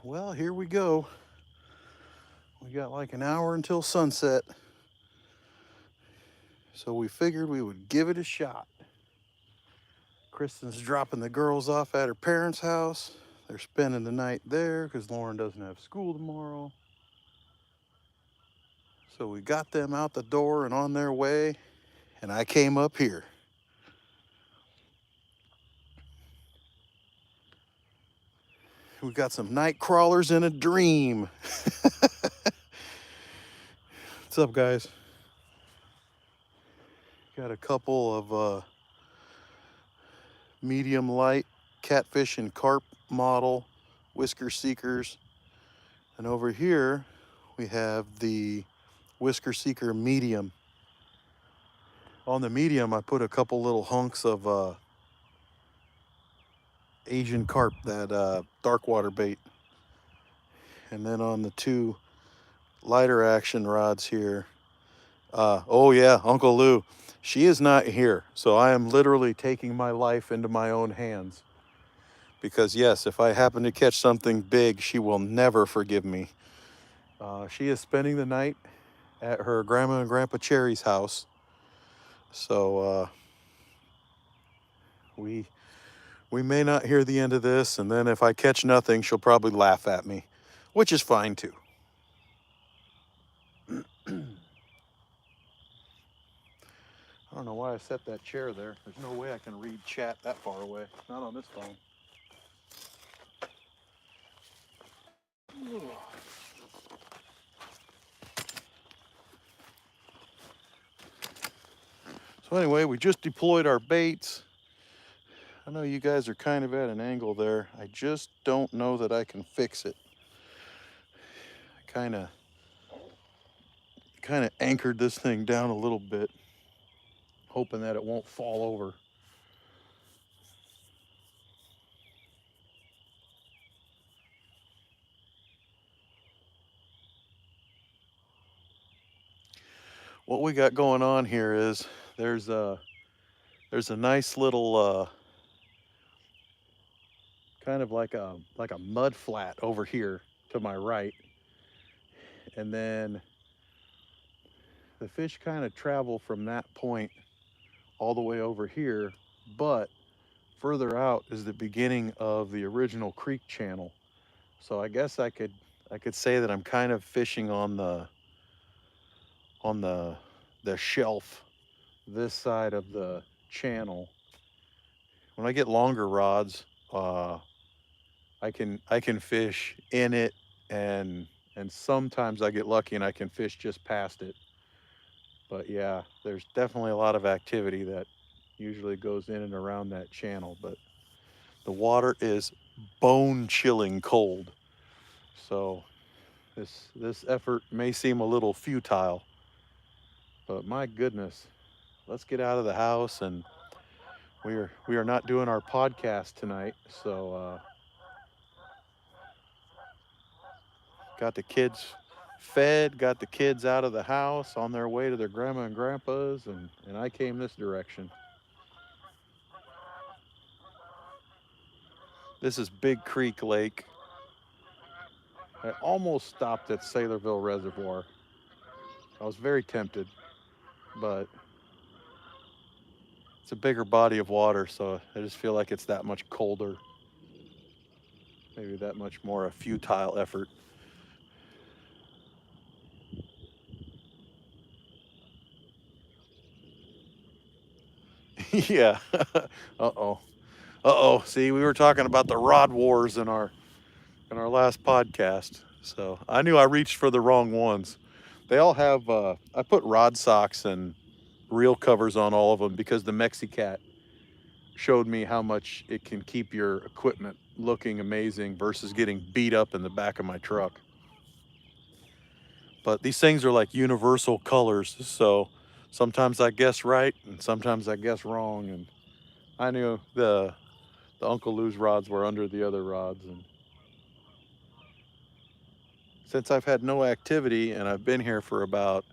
Well, here we go. We got like an hour until sunset, so we figured we would give it a shot. Kristen's dropping the girls off at her parents' house. They're spending the night there because Lauren doesn't have school tomorrow. So we got them out the door and on their way, and I came up here. We got some night crawlers in a dream. What's up, guys? Got a couple of medium light catfish and carp model whisker seekers. And over here we have the whisker seeker medium. On the medium, I put a couple little hunks of Asian carp, that dark water bait. And then on the two lighter action rods here, oh yeah, Uncle Lou, she is not here. So I am literally taking my life into my own hands. Because yes, if I happen to catch something big, she will never forgive me. She is spending the night at her grandma and grandpa Cherry's house. So we may not hear the end of this, and then if I catch nothing, she'll probably laugh at me, which is fine too. I don't know why I set that chair there. There's no way I can read chat that far away. Not on this phone. So anyway, we just deployed our baits. I know you guys are kind of at an angle there. I just don't know that I can fix it. I kind of anchored this thing down a little bit, hoping that it won't fall over. What we got going on here is there's a nice little kind of like a mud flat over here to my right, and then the fish kind of travel from that point all the way over here, but further out is the beginning of the original creek channel. So I guess I could say that I'm kind of fishing on the on the the shelf this side of the channel. When I get longer rods, I can fish in it, and sometimes I get lucky and I can fish just past it. But yeah, there's definitely a lot of activity that usually goes in and around that channel. But the water is bone chilling cold, so this effort may seem a little futile. But my goodness, let's get out of the house, and we are not doing our podcast tonight, so got the kids fed, got the kids out of the house on their way to their grandma and grandpa's, and I came this direction. This is Big Creek Lake. I almost stopped at Saylorville Reservoir. I was very tempted, but it's a bigger body of water, so I just feel like it's that much colder. Maybe that much more a futile effort. Yeah. Uh-oh. Uh-oh. See, we were talking about the rod wars in our last podcast. So I knew I reached for the wrong ones. They all have I put rod socks and reel covers on all of them because the Mexicat showed me how much it can keep your equipment looking amazing versus getting beat up in the back of my truck. But these things are like universal colors, so sometimes I guess right and sometimes I guess wrong. And I knew the Uncle Lou's rods were under the other rods, and since I've had no activity and I've been here for about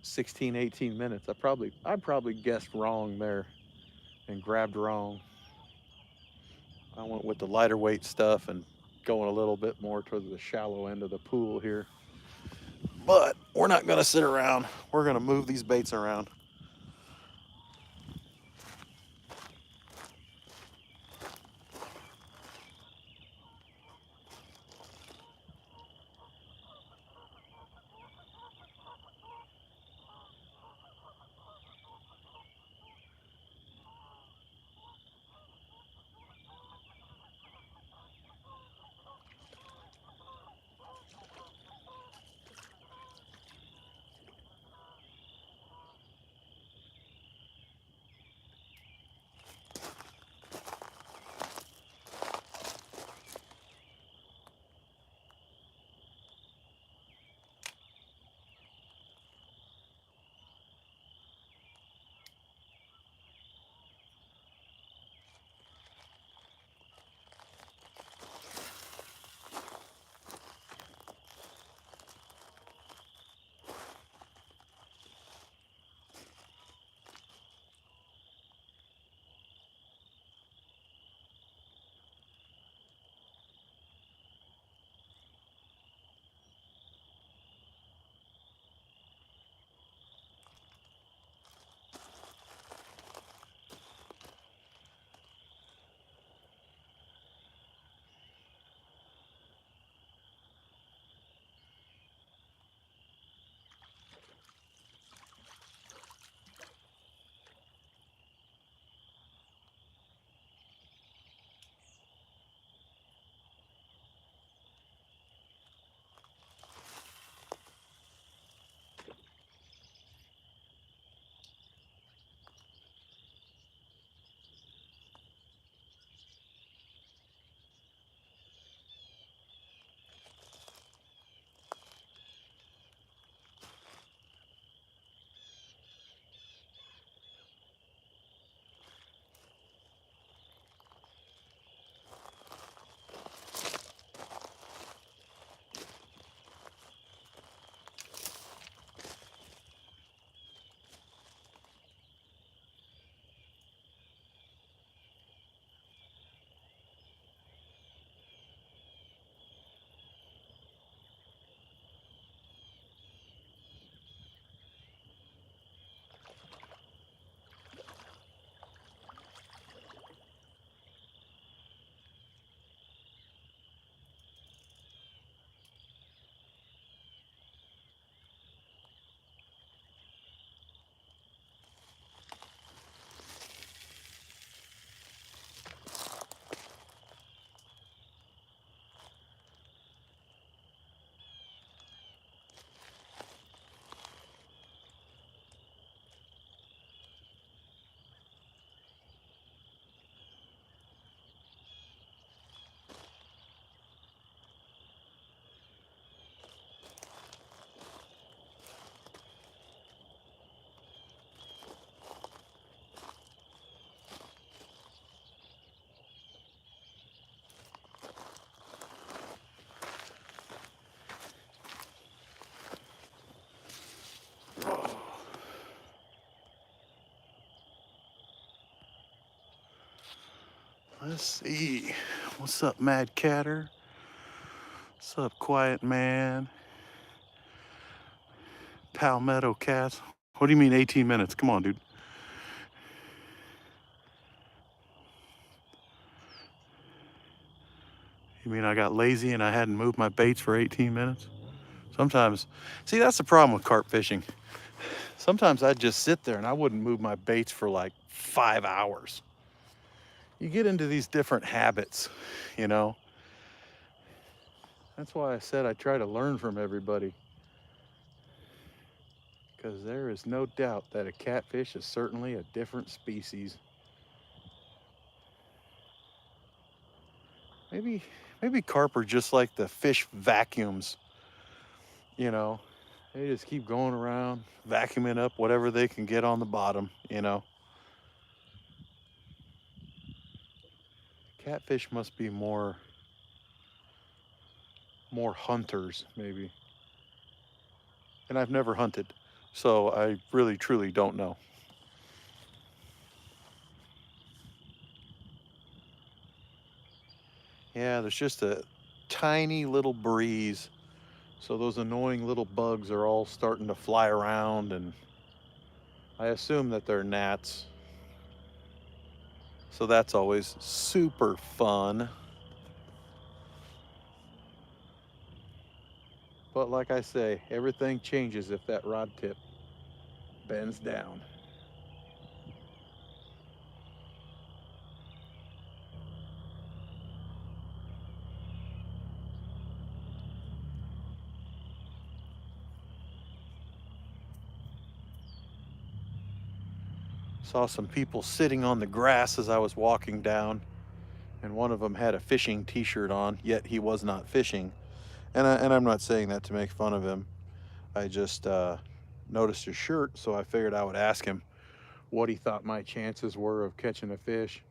16, 18 minutes, I probably guessed wrong there and grabbed wrong. I went with the lighter weight stuff and going a little bit more toward the shallow end of the pool here. But we're not going to sit around. We're going to move these baits around. Let's see. What's up, Mad Catter? What's up, Quiet Man? Palmetto Cats. What do you mean 18 minutes? Come on, dude. You mean I got lazy and I hadn't moved my baits for 18 minutes? Sometimes, see, that's the problem with carp fishing. Sometimes I'd just sit there and I wouldn't move my baits for like 5 hours. You get into these different habits, you know? That's why I said I try to learn from everybody. Because there is no doubt that a catfish is certainly a different species. Maybe, maybe carp are just like the fish vacuums, you know? They just keep going around, vacuuming up whatever they can get on the bottom, you know? Catfish must be more hunters, maybe. And I've never hunted, so I really truly don't know. Yeah, there's just tiny little breeze. So those annoying little bugs are all starting to fly around, and I assume that they're gnats. So that's always super fun. But like I say, everything changes if that rod tip bends down. Saw some people sitting on the grass as I was walking down, and one of them had a fishing t-shirt on, yet he was not fishing. And I'm not saying that to make fun of him. I just noticed his shirt, so I figured I would ask him what he thought my chances were of catching a fish.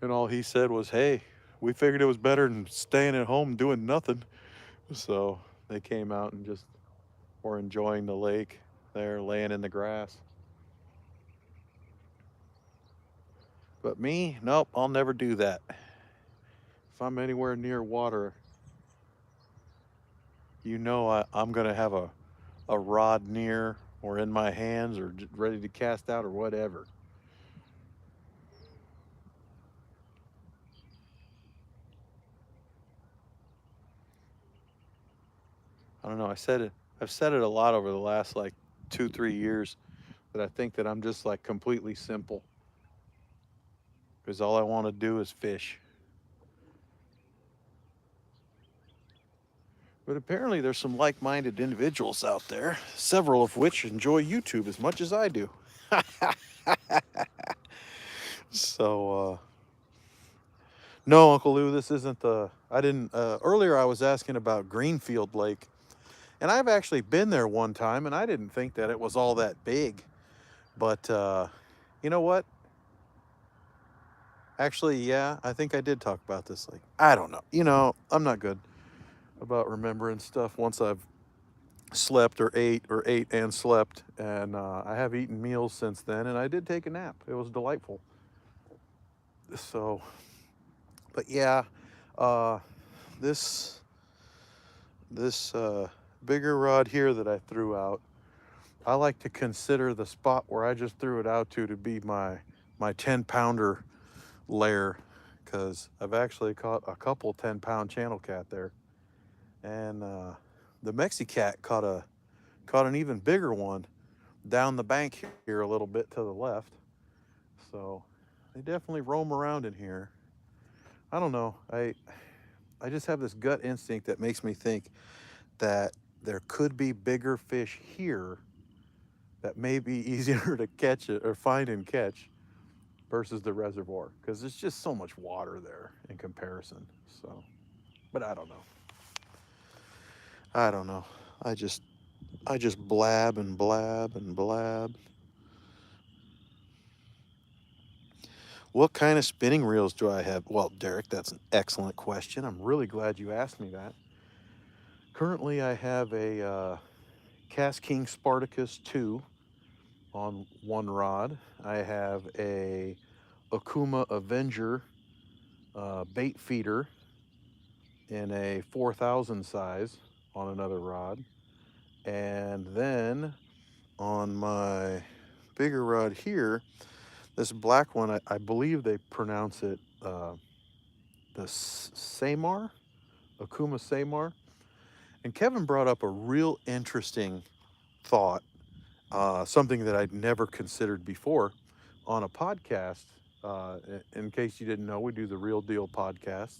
And all he said was, "Hey, we figured it was better than staying at home doing nothing." So they came out and just were enjoying the lake there, laying in the grass. But me, nope, I'll never do that. If I'm anywhere near water, I'm going to have a rod near or in my hands or ready to cast out or whatever. I don't know. I've said it a lot over the last like 2, 3 years that I think that I'm just like completely simple because all I want to do is fish. But apparently, there's some like minded individuals out there, several of which enjoy YouTube as much as I do. So, no, Uncle Lou, this isn't the. I didn't. Earlier, I was asking about Greenfield Lake, and I've actually been there one time, and I didn't think that it was all that big. But you know what? Actually, yeah, I think I did talk about this. Like, I don't know. I'm not good about remembering stuff once I've slept or ate and slept. And I have eaten meals since then, and I did take a nap. It was delightful. So, but yeah, uh, this this bigger rod here that I threw out, I like to consider the spot where I just threw it out to be my 10-pounder lair, because I've actually caught a couple 10-pound channel cat there, and the Mexicat caught an even bigger one down the bank here a little bit to the left. So they definitely roam around in here. I don't know. I just have this gut instinct that makes me think that there could be bigger fish here that may be easier to catch it or find and catch versus the reservoir, because there's just so much water there in comparison. So, but I don't know. I don't know. I just I just blab and blab and blab. What kind of spinning reels do I have? Well, Derek, that's an excellent question. I'm really glad you asked me that. Currently, I have a KastKing Spartacus 2 on one rod. I have a Okuma Avenger bait feeder in a 4,000 size on another rod. And then on my bigger rod here, this black one, I believe they pronounce it the Samar, Okuma Samar. And Kevin brought up a real interesting thought, something that I'd never considered before on a podcast. In case you didn't know, we do the Real Deal podcast.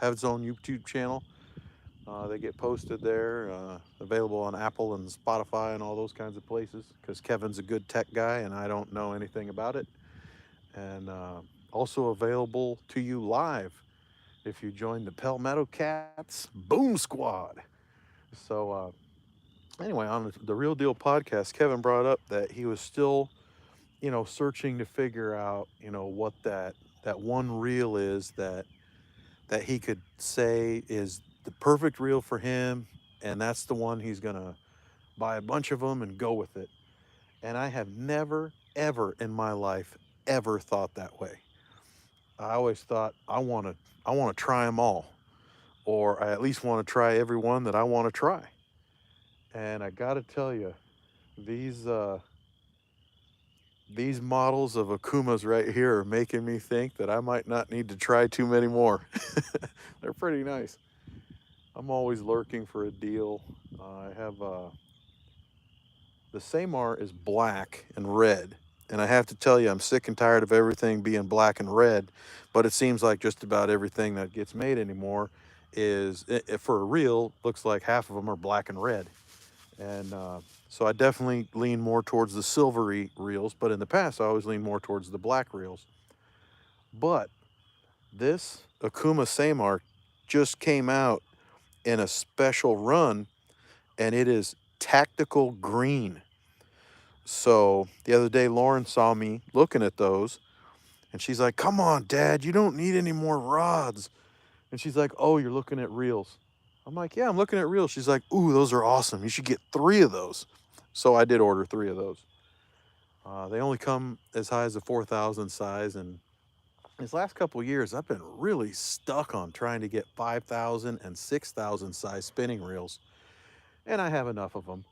Have its own YouTube channel. They get posted there, available on Apple and Spotify and all those kinds of places, because Kevin's a good tech guy and I don't know anything about it. And also available to you live if you join the Palmetto Cats Boom Squad. So, anyway, on the Real Deal podcast, Kevin brought up that he was still, searching to figure out, what that one reel is that he could say is the perfect reel for him, and that's the one he's gonna buy a bunch of them and go with it. And I have never, ever in my life ever thought that way. I always thought I want to try them all. or I at least want to try every one that I want to try. And I got to tell you, these these models of Akumas right here are making me think that I might not need to try too many more. They're pretty nice. I'm always lurking for a deal. I have the Samar is black and red. And I have to tell you, I'm sick and tired of everything being black and red. But it seems like just about everything that gets made anymore is, for a reel, looks like half of them are black and red. And so I definitely lean more towards the silvery reels. But in the past, I always lean more towards the black reels. But this Akuma Samar just came out in a special run, and it is tactical green. So the other day, Lauren saw me looking at those, and she's like, "Come on, Dad, you don't need any more rods." And she's like, "Oh, you're looking at reels." I'm like, "Yeah, I'm looking at reels." She's like, "Ooh, those are awesome. You should get 3 of those." So I did order 3 of those. They only come as high as a 4,000 size, and these last couple of years, I've been really stuck on trying to get 5,000 and 6,000 size spinning reels, and I have enough of them.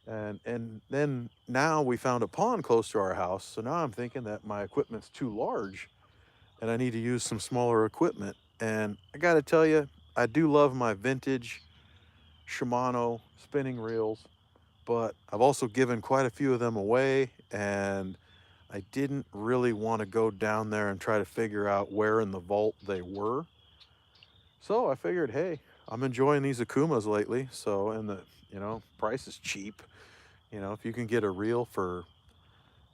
And then now we found a pond close to our house, so now I'm thinking that my equipment's too large and I need to use some smaller equipment. And I got to tell you, I do love my vintage Shimano spinning reels, but I've also given quite a few of them away, and I didn't really want to go down there and try to figure out where in the vault they were. So I figured, hey, I'm enjoying these Akumas lately, so, and the, price is cheap. If you can get a reel for,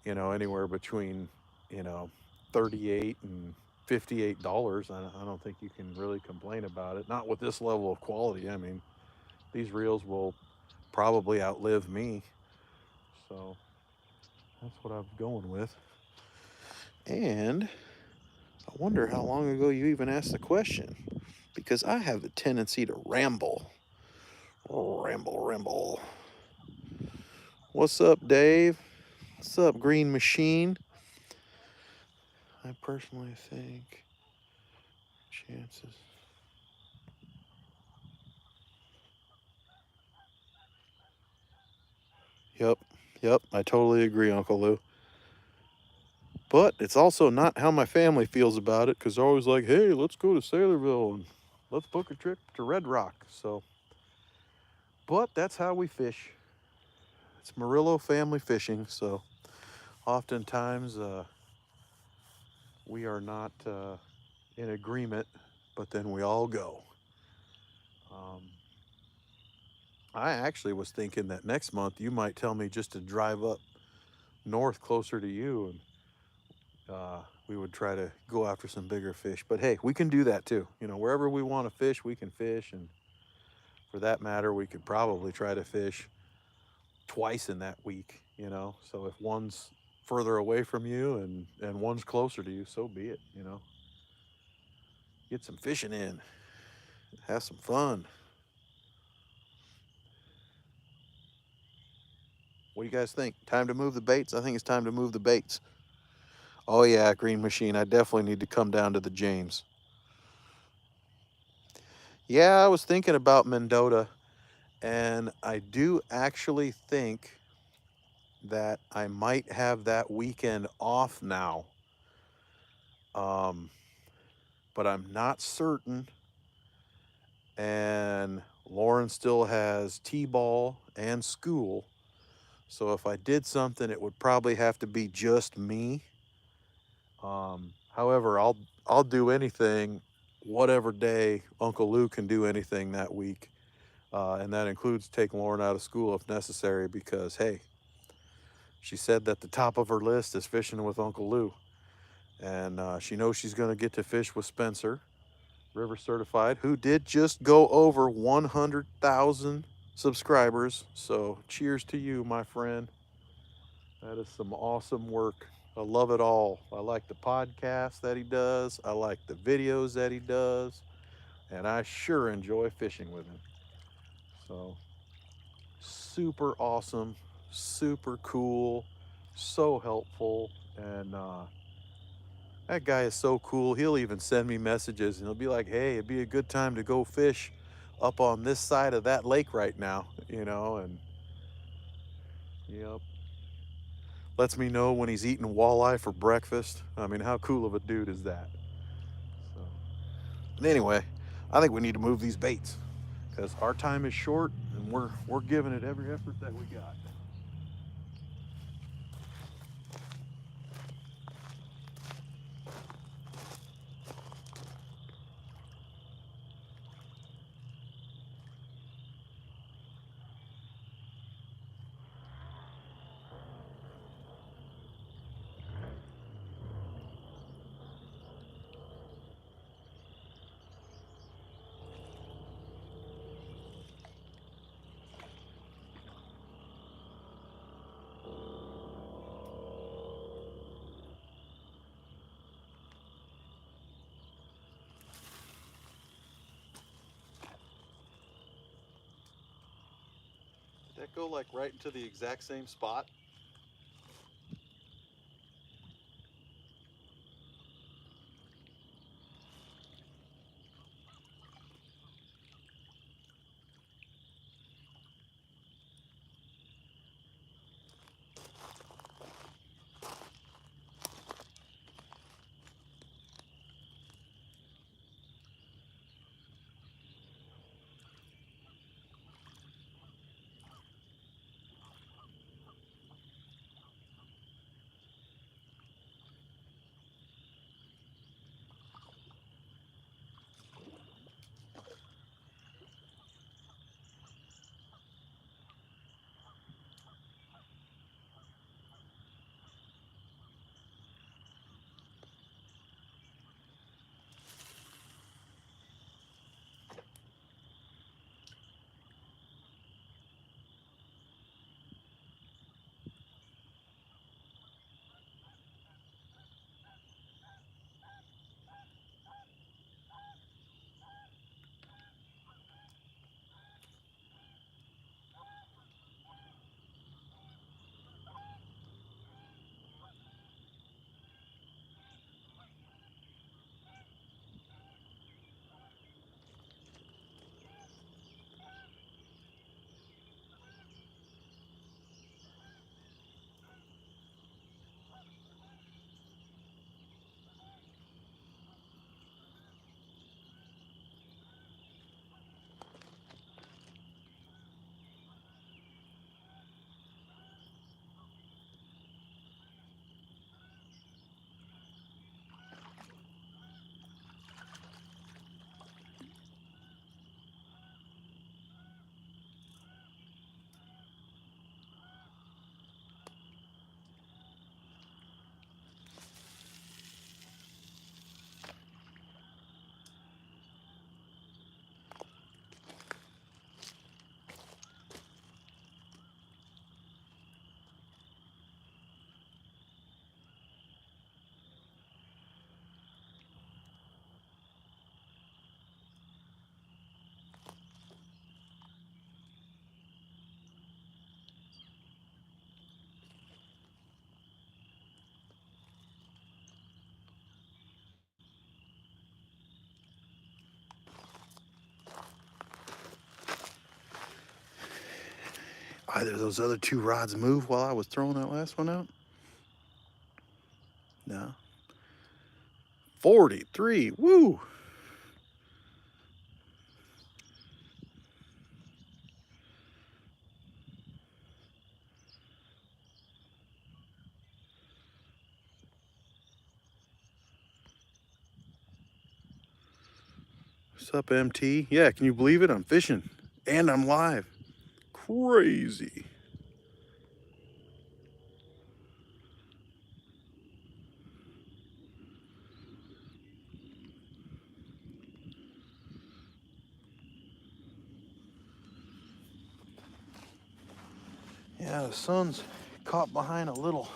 anywhere between, you know, 38 and $58, I don't think you can really complain about it. Not with this level of quality. I mean, these reels will probably outlive me. So that's what I'm going with. And I wonder how long ago you even asked the question, because I have the tendency to ramble. Ramble, ramble. What's up, Dave? What's up, Green Machine? I personally think chances. Yep, yep, I totally agree, Uncle Lou. But it's also not how my family feels about it, because they're always like, hey, let's go to Sailorville and let's book a trip to Red Rock. So, but that's how we fish. It's Murillo family fishing, so oftentimes we are not in agreement, but then we all go. Um, I actually was thinking that next month you might tell me just to drive up north closer to you, and we would try to go after some bigger fish. But hey, we can do that too. Wherever we want to fish, we can fish. And for that matter, we could probably try to fish twice in that week. So if one's further away from you and one's closer to you, so be it. Get some fishing in, have some fun. What do you guys think? Time to move the baits? I think it's time to move the baits. Oh, yeah, Green Machine. I definitely need to come down to the James. Yeah, I was thinking about Mendota, and I do actually think that I might have that weekend off now. Um, but I'm not certain. And Lauren still has T-ball and school. So if I did something, it would probably have to be just me. However, I'll do anything, whatever day Uncle Lou can do anything that week, and that includes taking Lauren out of school if necessary. Because hey, she said that the top of her list is fishing with Uncle Lou, and she knows she's going to get to fish with Spencer, River Certified, who did just go over 100,000 subscribers. So cheers to you, my friend. That is some awesome work. I love it all. I like the podcast that he does. I like the videos that he does. And I sure enjoy fishing with him. So super awesome, super cool, so helpful. And That guy is so cool. He'll even send me messages and he'll be like, hey, it'd be a good time to go fish up on this side of that lake right now, you know, and yep. Lets me know when he's eating walleye for breakfast. I mean, how cool of a dude is that? So, anyway, I think we need to move these baits because our time is short and we're giving it every effort that we got. Did that go like right into the exact same spot? Either those other two rods move while I was throwing that last one out? No. 43. Woo! What's up, MT? Yeah, can you believe it? I'm fishing and I'm live. Crazy. Yeah, the sun's caught behind a little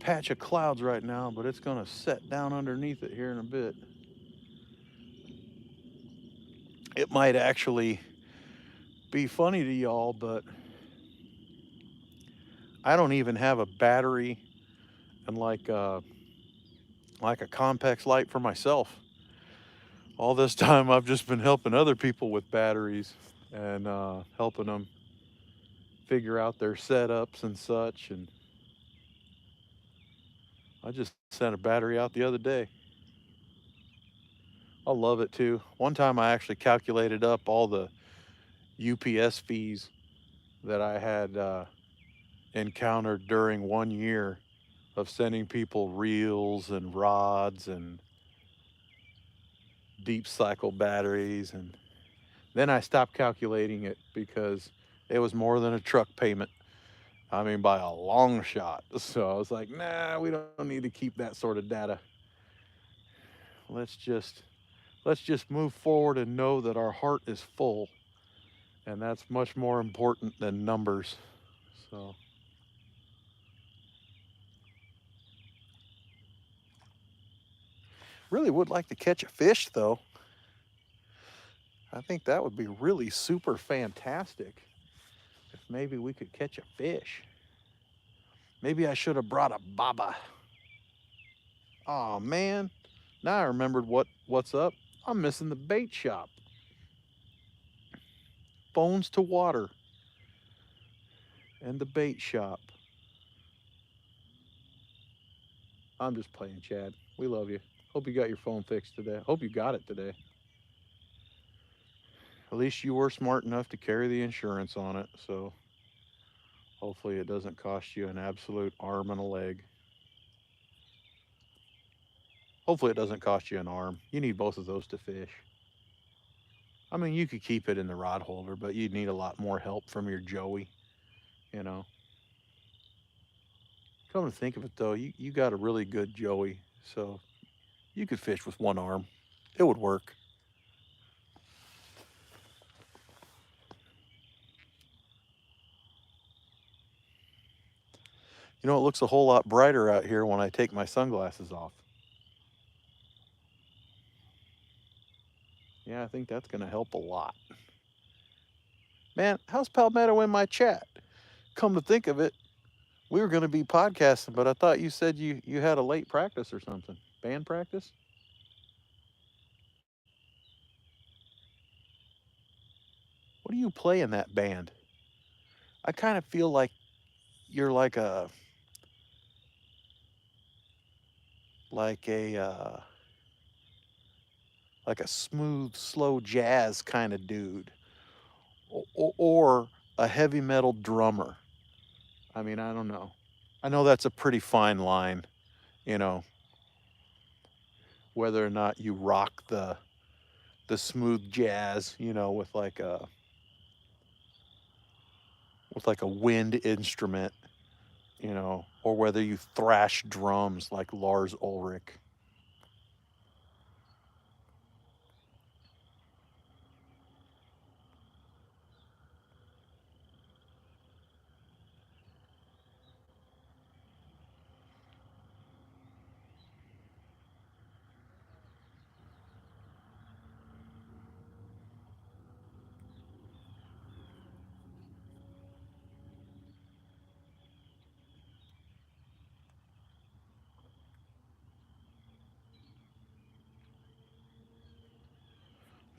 patch of clouds right now, but it's gonna set down underneath it here in a bit. It might actually be funny to y'all, but I don't even have a battery and like a Compex light for myself. All this time, I've just been helping other people with batteries and helping them figure out their setups and such. And I just sent a battery out the other day. I love it too. One time, I actually calculated up all the UPS fees that I had encountered during 1 year of sending people reels and rods and deep cycle batteries. And then I stopped calculating it because it was more than a truck payment. I mean, by a long shot. So I was like, nah, we don't need to keep that sort of data. Let's just let's just move forward and know that our heart is full. And that's much more important than numbers. So really would like to catch a fish though. I think that would be really super fantastic if maybe we could catch a fish. Maybe I should have brought a baba. Oh man, now I remembered what's up. I'm missing the bait shop. Phones to water and the bait shop. I'm just playing, Chad. We love you. Hope you got your phone fixed today. Hope you got it today. At least you were smart enough to carry the insurance on it, so hopefully it doesn't cost you an absolute arm and a leg. Hopefully it doesn't cost you an arm. You need both of those to fish. I mean, you could keep it in the rod holder, but you'd need a lot more help from your Joey, you know. Come to think of it though, you got a really good Joey, so you could fish with one arm. It would work. You know, it looks a whole lot brighter out here when I take my sunglasses off. Yeah, I think that's going to help a lot. Man, how's Palmetto in my chat? Come to think of it, we were going to be podcasting, but I thought you said you had a late practice or something. Band practice? What do you play in that band? I kind of feel like you're like a like a smooth, slow jazz kind of dude, or a heavy metal drummer. I mean, I don't know. I know that's a pretty fine line, you know, whether or not you rock the smooth jazz, you know, with like a wind instrument, you know, or whether you thrash drums like Lars Ulrich.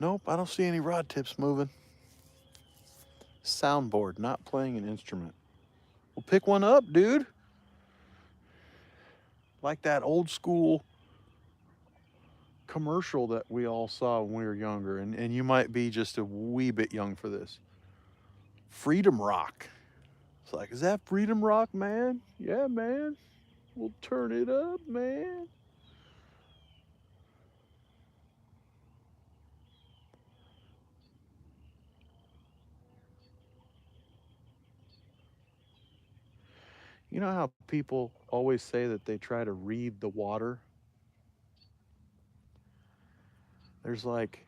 Nope, I don't see any rod tips moving. Soundboard, not playing an instrument. Well, pick one up, dude. Like that old school commercial that we all saw when we were younger, and you might be just a wee bit young for this. Freedom Rock. It's like, is that Freedom Rock, man? Yeah, man. We'll turn it up, man. You know how people always say that they try to read the water? There's like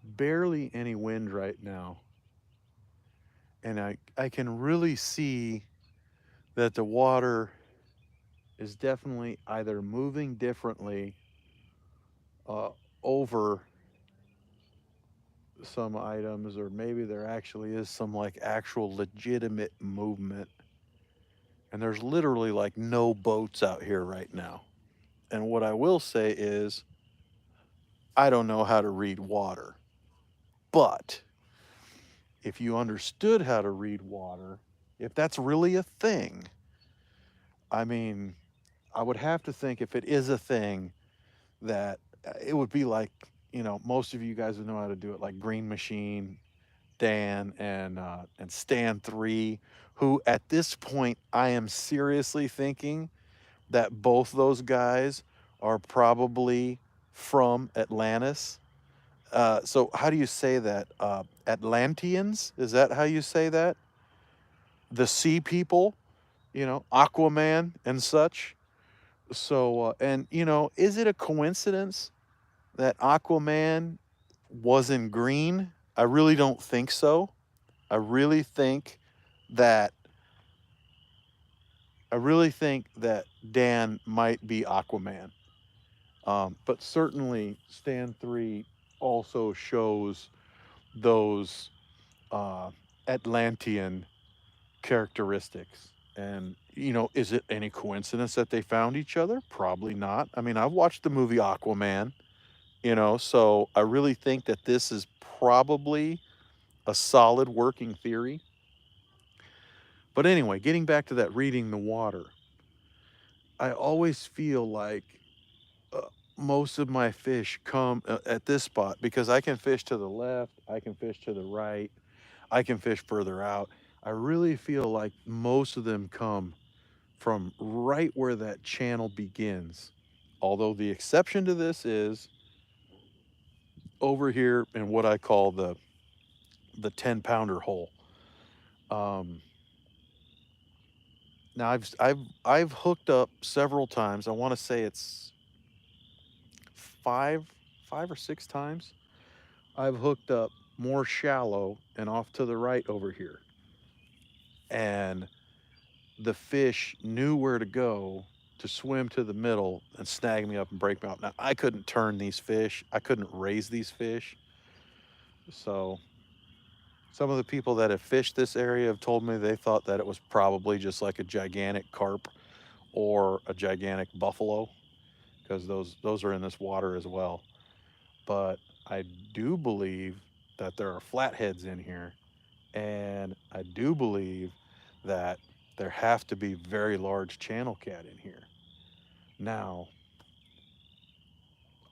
barely any wind right now. And I can really see that the water is definitely either moving differently uh, over some items, or maybe there actually is some like actual legitimate movement And there's literally like no boats out here right now. And what I will say is, I don't know how to read water. But if you understood how to read water, if that's really a thing, I mean, I would have to think if it is a thing that it would be like, most of you guys would know how to do it, like Green Machine, Dan, and Stan 3, who at this point I am seriously thinking that both those guys are probably from Atlantis. So how do you say that? Atlanteans? Is that how you say that? The sea people, Aquaman and such. So, and is it a coincidence that Aquaman was in green? I really don't think so. I really think that I really think that Dan might be Aquaman. But certainly Stan 3 also shows those Atlantean characteristics. And, is it any coincidence that they found each other? Probably not. I mean, I've watched the movie Aquaman, so I really think that this is probably a solid working theory. But anyway, getting back to that reading the water, I always feel like uh, most of my fish come at this spot because I can fish to the left, I can fish to the right, I can fish further out. I really feel like most of them come from right where that channel begins. Although the exception to this is over here in what I call the 10-pounder hole. Um, Now I've hooked up several times. I want to say it's five five or six times. I've hooked up more shallow and off to the right over here. And the fish knew where to go to swim to the middle and snag me up and break me out. Now I couldn't turn these fish. I couldn't raise these fish. So some of the people that have fished this area have told me they thought that it was probably just like a gigantic carp or a gigantic buffalo because those are in this water as well. But I do believe that there are flatheads in here, and I do believe that there have to be very large channel cat in here. Now,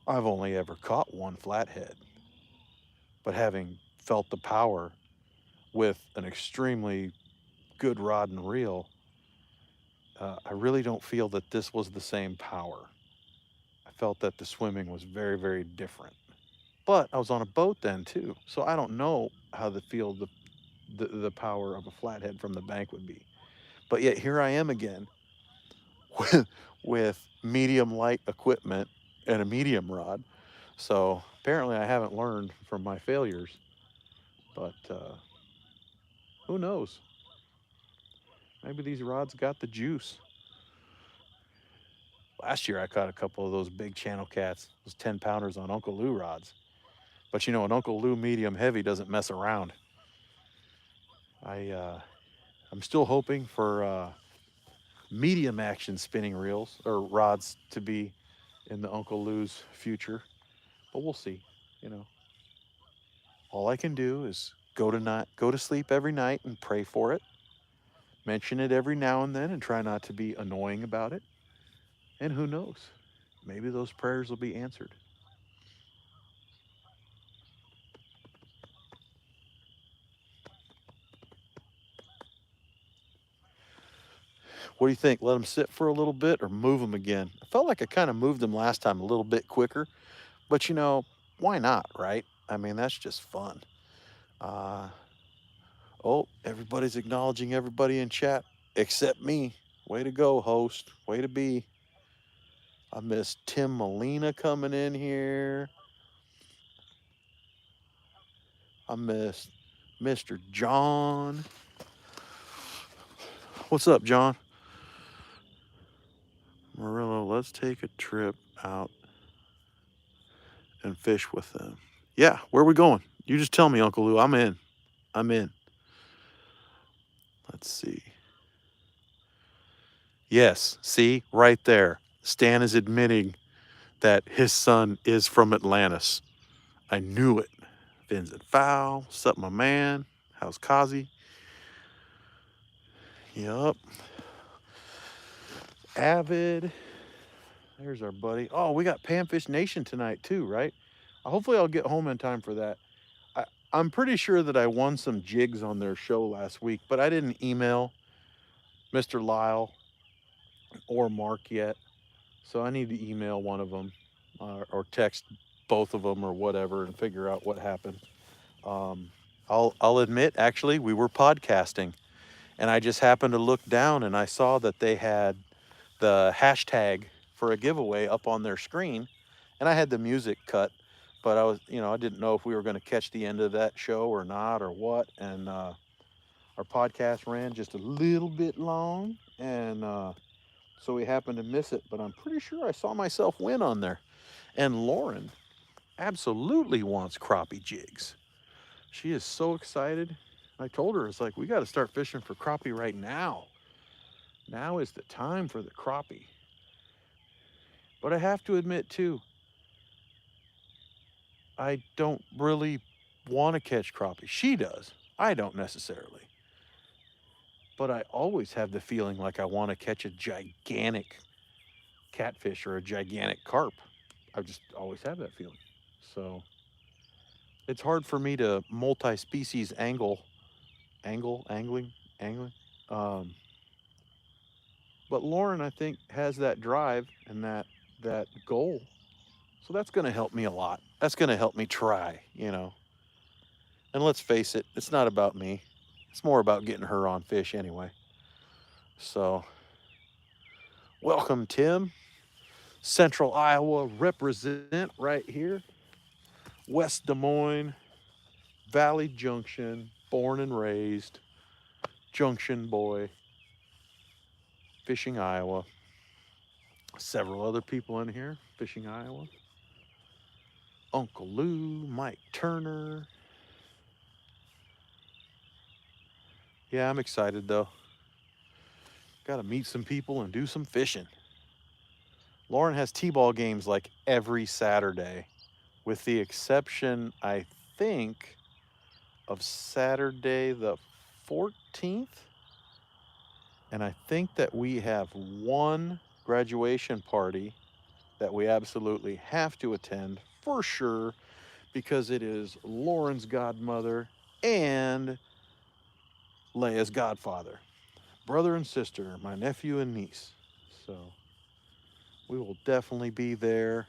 I've only ever caught one flathead, but having felt the power with an extremely good rod and reel, I really don't feel that this was the same power. I felt that the swimming was very, very different. But I was on a boat then too, so I don't know how the power of a flathead from the bank would be. But yet here I am again with medium light equipment and a medium rod. So apparently I haven't learned from my failures. But who knows? Maybe these rods got the juice. Last year I caught a couple of those big channel cats, those 10-pounders on Uncle Lou rods. But an Uncle Lou medium heavy doesn't mess around. I I'm still hoping for medium action spinning reels or rods to be in the Uncle Lou's future, but we'll see. You know, all I can do is go to sleep every night and pray for it. Mention it every now and then and try not to be annoying about it. And who knows? Maybe those prayers will be answered. What do you think? Let them sit for a little bit or move them again? I felt like I kind of moved them last time a little bit quicker, but why not, right? I mean, that's just fun. Uh, oh, everybody's acknowledging everybody in chat except me. Way to go, host. Way to be. I missed Tim Molina coming in here. I missed Mr. John. What's up, John? Murillo, let's take a trip out and fish with them. Yeah, where are we going? You just tell me, Uncle Lou. I'm in. I'm in. Let's see. Yes, see, right there. Stan is admitting that his son is from Atlantis. I knew it. Vincent Fowl, sup my man? How's Kazi? Yup. Avid. There's our buddy. Oh, we got Panfish Nation tonight too, right? Hopefully I'll get home in time for that. I, I'm pretty sure that I won some jigs on their show last week, but I didn't email Mr. Lyle or Mark yet. So I need to email one of them or text both of them or whatever and figure out what happened. Um, I'll admit, actually, we were podcasting, and I just happened to look down and I saw that they had the hashtag for a giveaway up on their screen, and I had the music cut, but I didn't know if we were going to catch the end of that show or not or what, and our podcast ran just a little bit long, and so we happened to miss it. But I'm pretty sure I saw myself win on there, and Lauren absolutely wants crappie jigs. She is so excited. I told her, it's like, we got to start fishing for crappie right now. Now is the time for the crappie. But I have to admit, too, I don't really want to catch crappie. She does. I don't necessarily. But I always have the feeling like I want to catch a gigantic catfish or a gigantic carp. I just always have that feeling. So it's hard for me to multi-species angling. Um, but Lauren, I think, has that drive and that goal. So that's going to help me a lot. That's going to help me try. And let's face it, it's not about me. It's more about getting her on fish anyway. So, welcome, Tim. Central Iowa represent right here. West Des Moines, Valley Junction, born and raised, Junction boy, fishing Iowa. Several other people in here, fishing Iowa. Uncle Lou, Mike Turner. Yeah, I'm excited though. Got to meet some people and do some fishing. Lauren has T-ball games like every Saturday, with the exception, I think, of Saturday the 14th. And I think that we have one graduation party that we absolutely have to attend for sure because it is Lauren's godmother and Leia's godfather, brother and sister, my nephew and niece. So we will definitely be there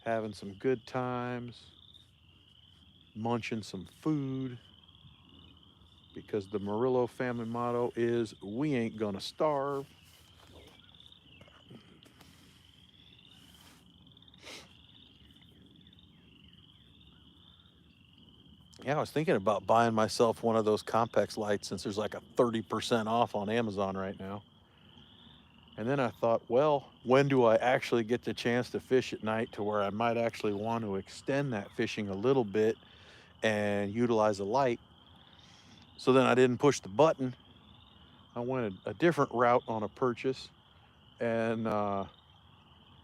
having some good times, munching some food, because the Murillo family motto is we ain't gonna starve. Yeah, I was thinking about buying myself one of those Compex lights since there's like a 30% off on Amazon right now. And then I thought, well, when do I actually get the chance to fish at night to where I might actually want to extend that fishing a little bit and utilize a light? So then I didn't push the button. I went a different route on a purchase. And now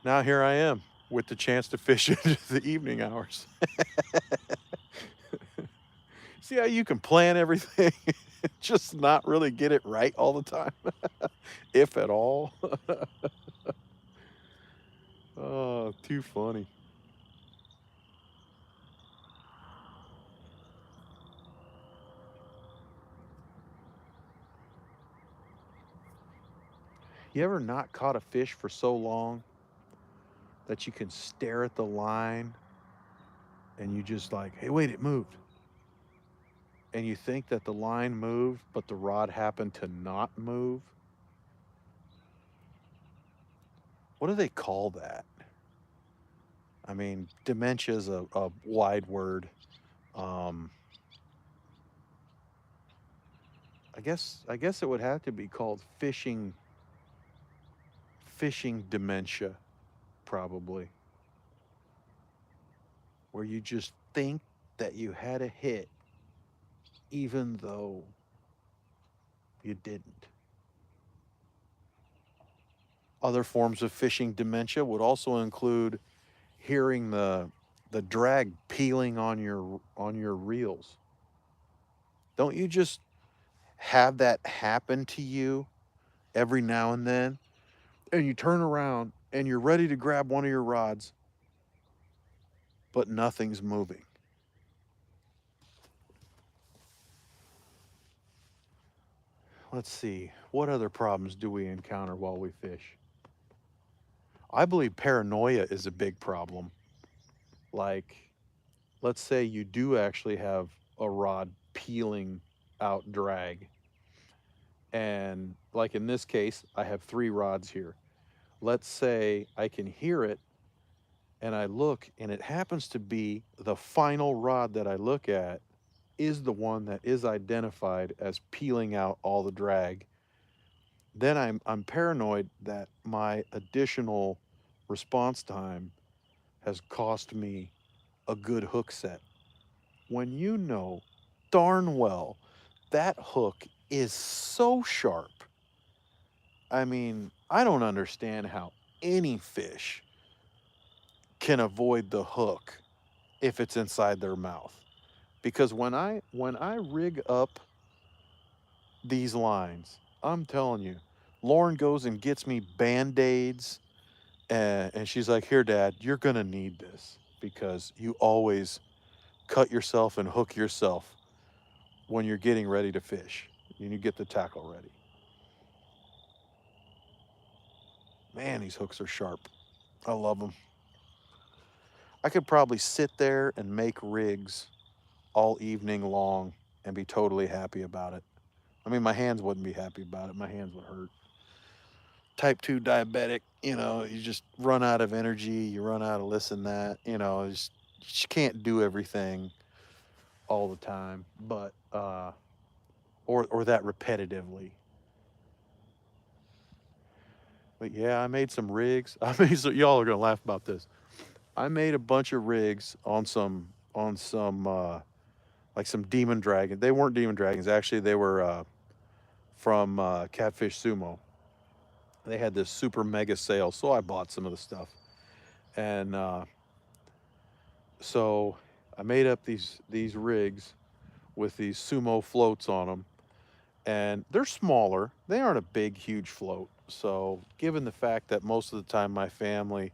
here I am with the chance to fish into the evening hours. See how you can plan everything, just not really get it right all the time, if at all. Oh, too funny. You ever not caught a fish for so long that you can stare at the line and you just like, hey, wait, it moved. And you think that the line moved, but the rod happened to not move? What do they call that? I mean, dementia is a wide word. Um, I guess it would have to be called fishing dementia, probably, where you just think that you had a hit even though you didn't. Other forms of fishing dementia would also include hearing the drag peeling on your reels. Don't you just have that happen to you every now and then? And you turn around and you're ready to grab one of your rods, but nothing's moving. Let's see, what other problems do we encounter while we fish? I believe paranoia is a big problem. Like, let's say you do actually have a rod peeling out drag. And like in this case, I have 3 rods here. Let's say I can hear it and I look and it happens to be the final rod that I look at is the one that is identified as peeling out all the drag. Then I'm paranoid that my additional response time has cost me a good hook set. When you know darn well that hook is so sharp. I mean, I don't understand how any fish can avoid the hook if it's inside their mouth. Because when I rig up these lines, I'm telling you, Lauren goes and gets me band-aids and she's like, "Here, Dad, you're gonna need this because you always cut yourself and hook yourself when you're getting ready to fish and you get the tackle ready." Man, these hooks are sharp. I love them. I could probably sit there and make rigs all evening long and be totally happy about it. I mean, my hands wouldn't be happy about it. My hands would hurt. Type 2 diabetic, you just run out of energy, you run out of this and that, you just can't do everything all the time, but or that repetitively. But yeah, I made some rigs. Y'all are gonna laugh about this. I made a bunch of rigs on some like some demon dragon. They weren't demon dragons, actually. They were from Catfish Sumo. They had this super mega sale, so I bought some of the stuff. And so I made up these rigs with these sumo floats on them, and they're smaller. They aren't a big, huge float. So, given the fact that most of the time my family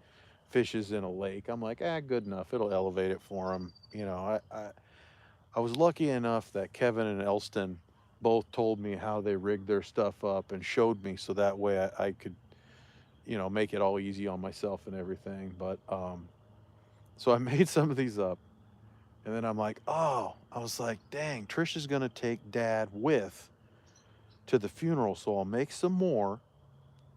fishes in a lake, I'm like, good enough. It'll elevate it for them. I was lucky enough that Kevin and Elston both told me how they rigged their stuff up and showed me, so that way I could, make it all easy on myself and everything. But so I made some of these up, and then I'm like, oh, I was like, dang, Trish is gonna take Dad with to the funeral, so I'll make some more,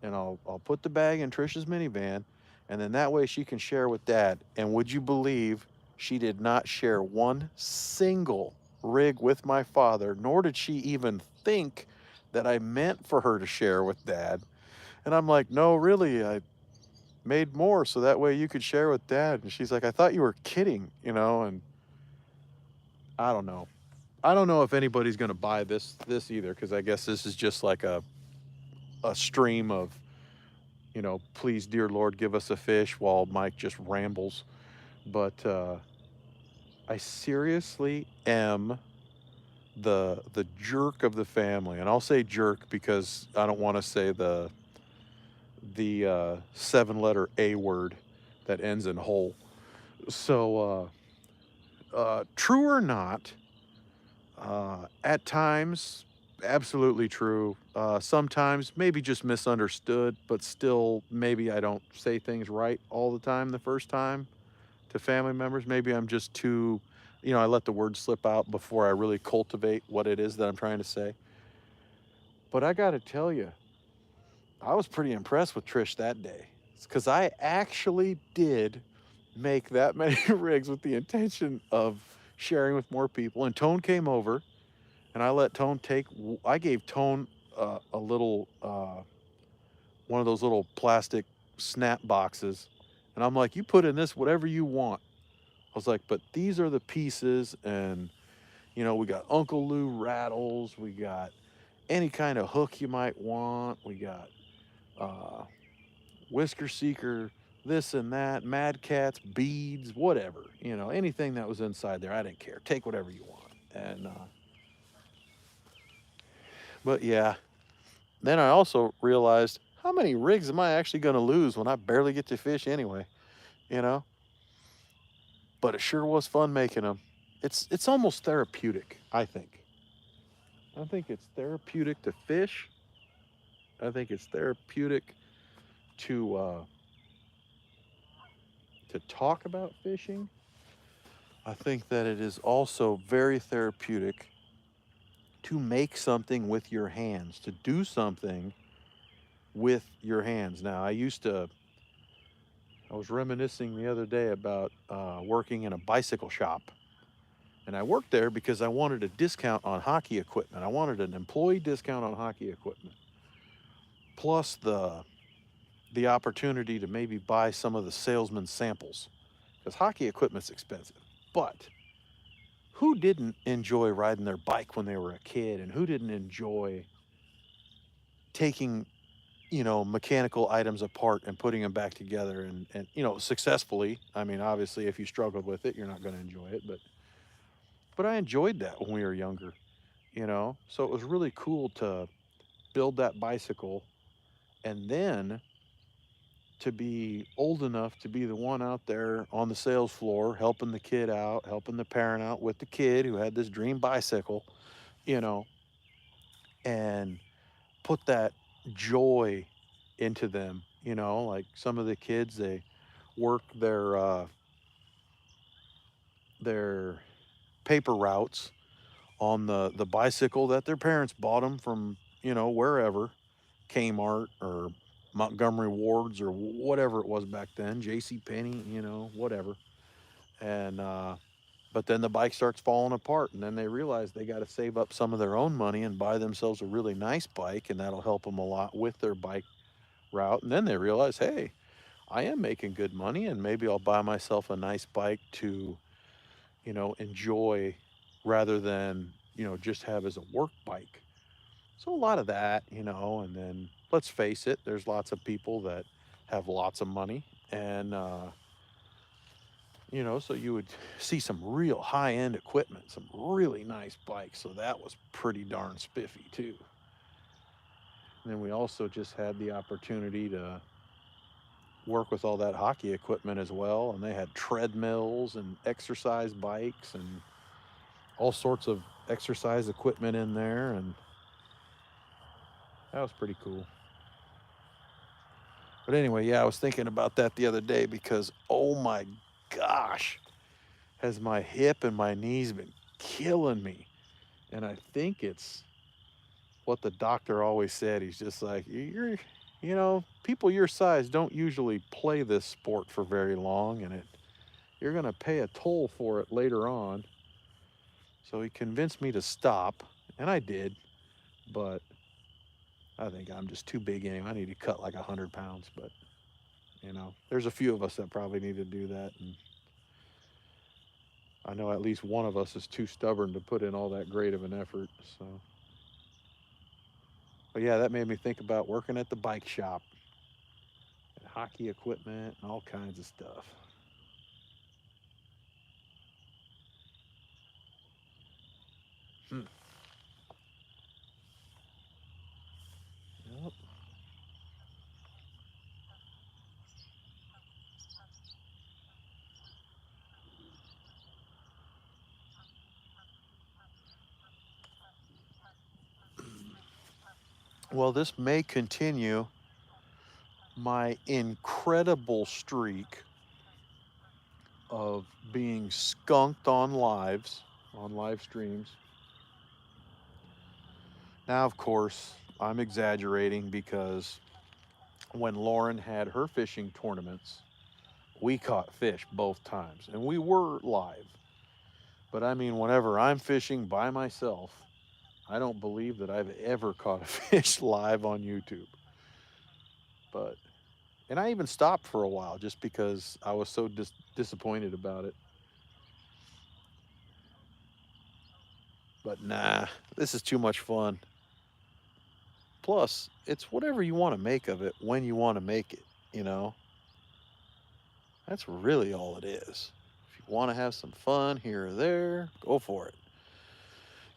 and I'll put the bag in Trish's minivan, and then that way she can share with Dad. And would you believe she did not share one single rig with my father, nor did she even think that I meant for her to share with Dad. And I'm like, no, really, I made more so that way you could share with Dad. And she's like, I thought you were kidding. And I don't know. I don't know if anybody's gonna buy this either, because I guess this is just like a stream of, please, dear Lord, give us a fish while Mike just rambles. But I seriously am the jerk of the family, and I'll say jerk because I don't want to say the 7-letter A word that ends in hole. So, true or not, at times, absolutely true. Sometimes, maybe just misunderstood, but still, maybe I don't say things right all the time the first time to family members. Maybe I'm just too, I let the words slip out before I really cultivate what it is that I'm trying to say. But I got to tell you, I was pretty impressed with Trish that day. It's because I actually did make that many rigs with the intention of sharing with more people. And Tone came over, and I let Tone I gave Tone a little, one of those little plastic snap boxes. And I'm like, you put in this whatever you want. I was like, but these are the pieces, and we got Uncle Lou rattles, we got any kind of hook you might want, we got whisker seeker, this and that, mad cats, beads, whatever, anything that was inside there. I didn't care. Take whatever you want. And, but yeah, then I also realized how many rigs am I actually going to lose when I barely get to fish anyway, you know? But it sure was fun making them. It's almost therapeutic, I think. I think it's therapeutic to fish. I think it's therapeutic to uh, to talk about fishing. I think that it is also very therapeutic to make something with your hands, to do something with your hands. Now, I was reminiscing the other day about working in a bicycle shop. And I worked there because I wanted a discount on hockey equipment. I wanted an employee discount on hockey equipment, plus the opportunity to maybe buy some of the salesman samples, because hockey equipment's expensive. But who didn't enjoy riding their bike when they were a kid, and who didn't enjoy taking mechanical items apart and putting them back together and successfully? I mean, obviously, if you struggled with it, you're not going to enjoy it, but I enjoyed that when we were younger. So it was really cool to build that bicycle, and then to be old enough to be the one out there on the sales floor helping the kid out, helping the parent out with the kid who had this dream bicycle, you know, and put that joy into them. Like some of the kids, they work their paper routes on the bicycle that their parents bought them from, wherever, Kmart or Montgomery Wards or whatever it was back then, J.C. Penney, whatever. And but then the bike starts falling apart, and then they realize they got to save up some of their own money and buy themselves a really nice bike, and that'll help them a lot with their bike route. And then they realize, hey, I am making good money, and maybe I'll buy myself a nice bike to, enjoy rather than, just have as a work bike. So a lot of that, and then let's face it, there's lots of people that have lots of money, and so you would see some real high end equipment, some really nice bikes. So that was pretty darn spiffy too. And then we also just had the opportunity to work with all that hockey equipment as well, and they had treadmills and exercise bikes and all sorts of exercise equipment in there, and that was pretty cool. But anyway, yeah, I was thinking about that the other day because, oh my gosh, has my hip and my knees been killing me. And I think it's what the doctor always said. He's just like, people your size don't usually play this sport for very long, and you're going to pay a toll for it later on. So he convinced me to stop, and I did, but I think I'm just too big anyway. I need to cut like 100 pounds, but there's a few of us that probably need to do that, and I know at least one of us is too stubborn to put in all that great of an effort. So, but yeah, that made me think about working at the bike shop and hockey equipment and all kinds of stuff. Hmm. Yep. Well, this may continue my incredible streak of being skunked on live streams. Now, of course, I'm exaggerating because when Lauren had her fishing tournaments, we caught fish both times and we were live. But I mean, whenever I'm fishing by myself, I don't believe that I've ever caught a fish live on YouTube. But, and I even stopped for a while just because I was so disappointed about it. But nah, this is too much fun. Plus, it's whatever you want to make of it when you want to make it. you know, that's really all it is. If you want to have some fun here or there, go for it.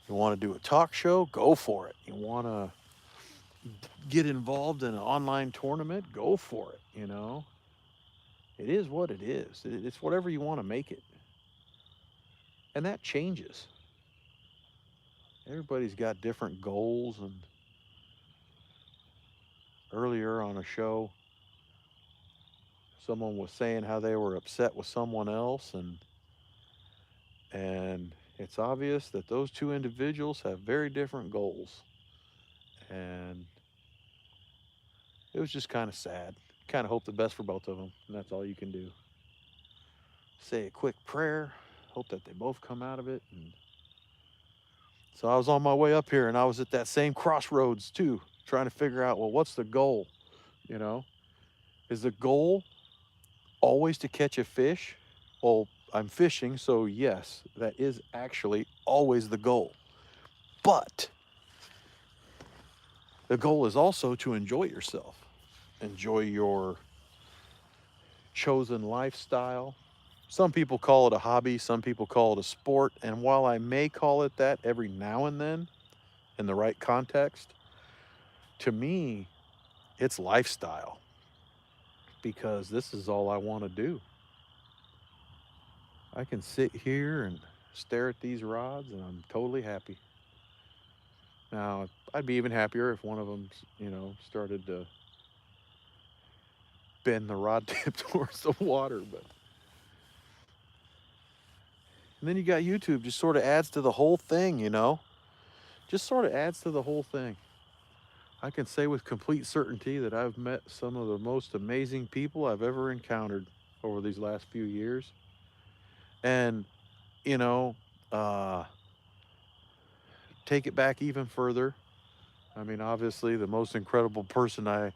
You want to do a talk show, go for it. You want to get involved in an online tournament, go for it, you know. It is what it is. It's whatever you want to make it. And that changes. Everybody's got different goals. And earlier on a show, someone was saying how they were upset with someone else, and it's obvious that those two individuals have very different goals. And it was just kind of sad. Kind of hope the best for both of them, and that's all you can do. Say a quick prayer, hope that they both come out of it. And so I was on my way up here, and I was at that same crossroads too, trying to figure out, well, what's the goal? You know, is the goal always to catch a fish? Well, I'm fishing, so yes, that is actually always the goal. But the goal is also to enjoy yourself, enjoy your chosen lifestyle. Some people call it a hobby, some people call it a sport. And while I may call it that every now and then in the right context, to me, it's lifestyle because this is all I want to do. I can sit here and stare at these rods and I'm totally happy. Now, I'd be even happier if one of them, started to bend the rod tip towards the water. But and then you got YouTube, just sort of adds to the whole thing. Just sort of adds to the whole thing. I can say with complete certainty that I've met some of the most amazing people I've ever encountered over these last few years. And, you know, uh, take it back even further. I mean, obviously, the most incredible person I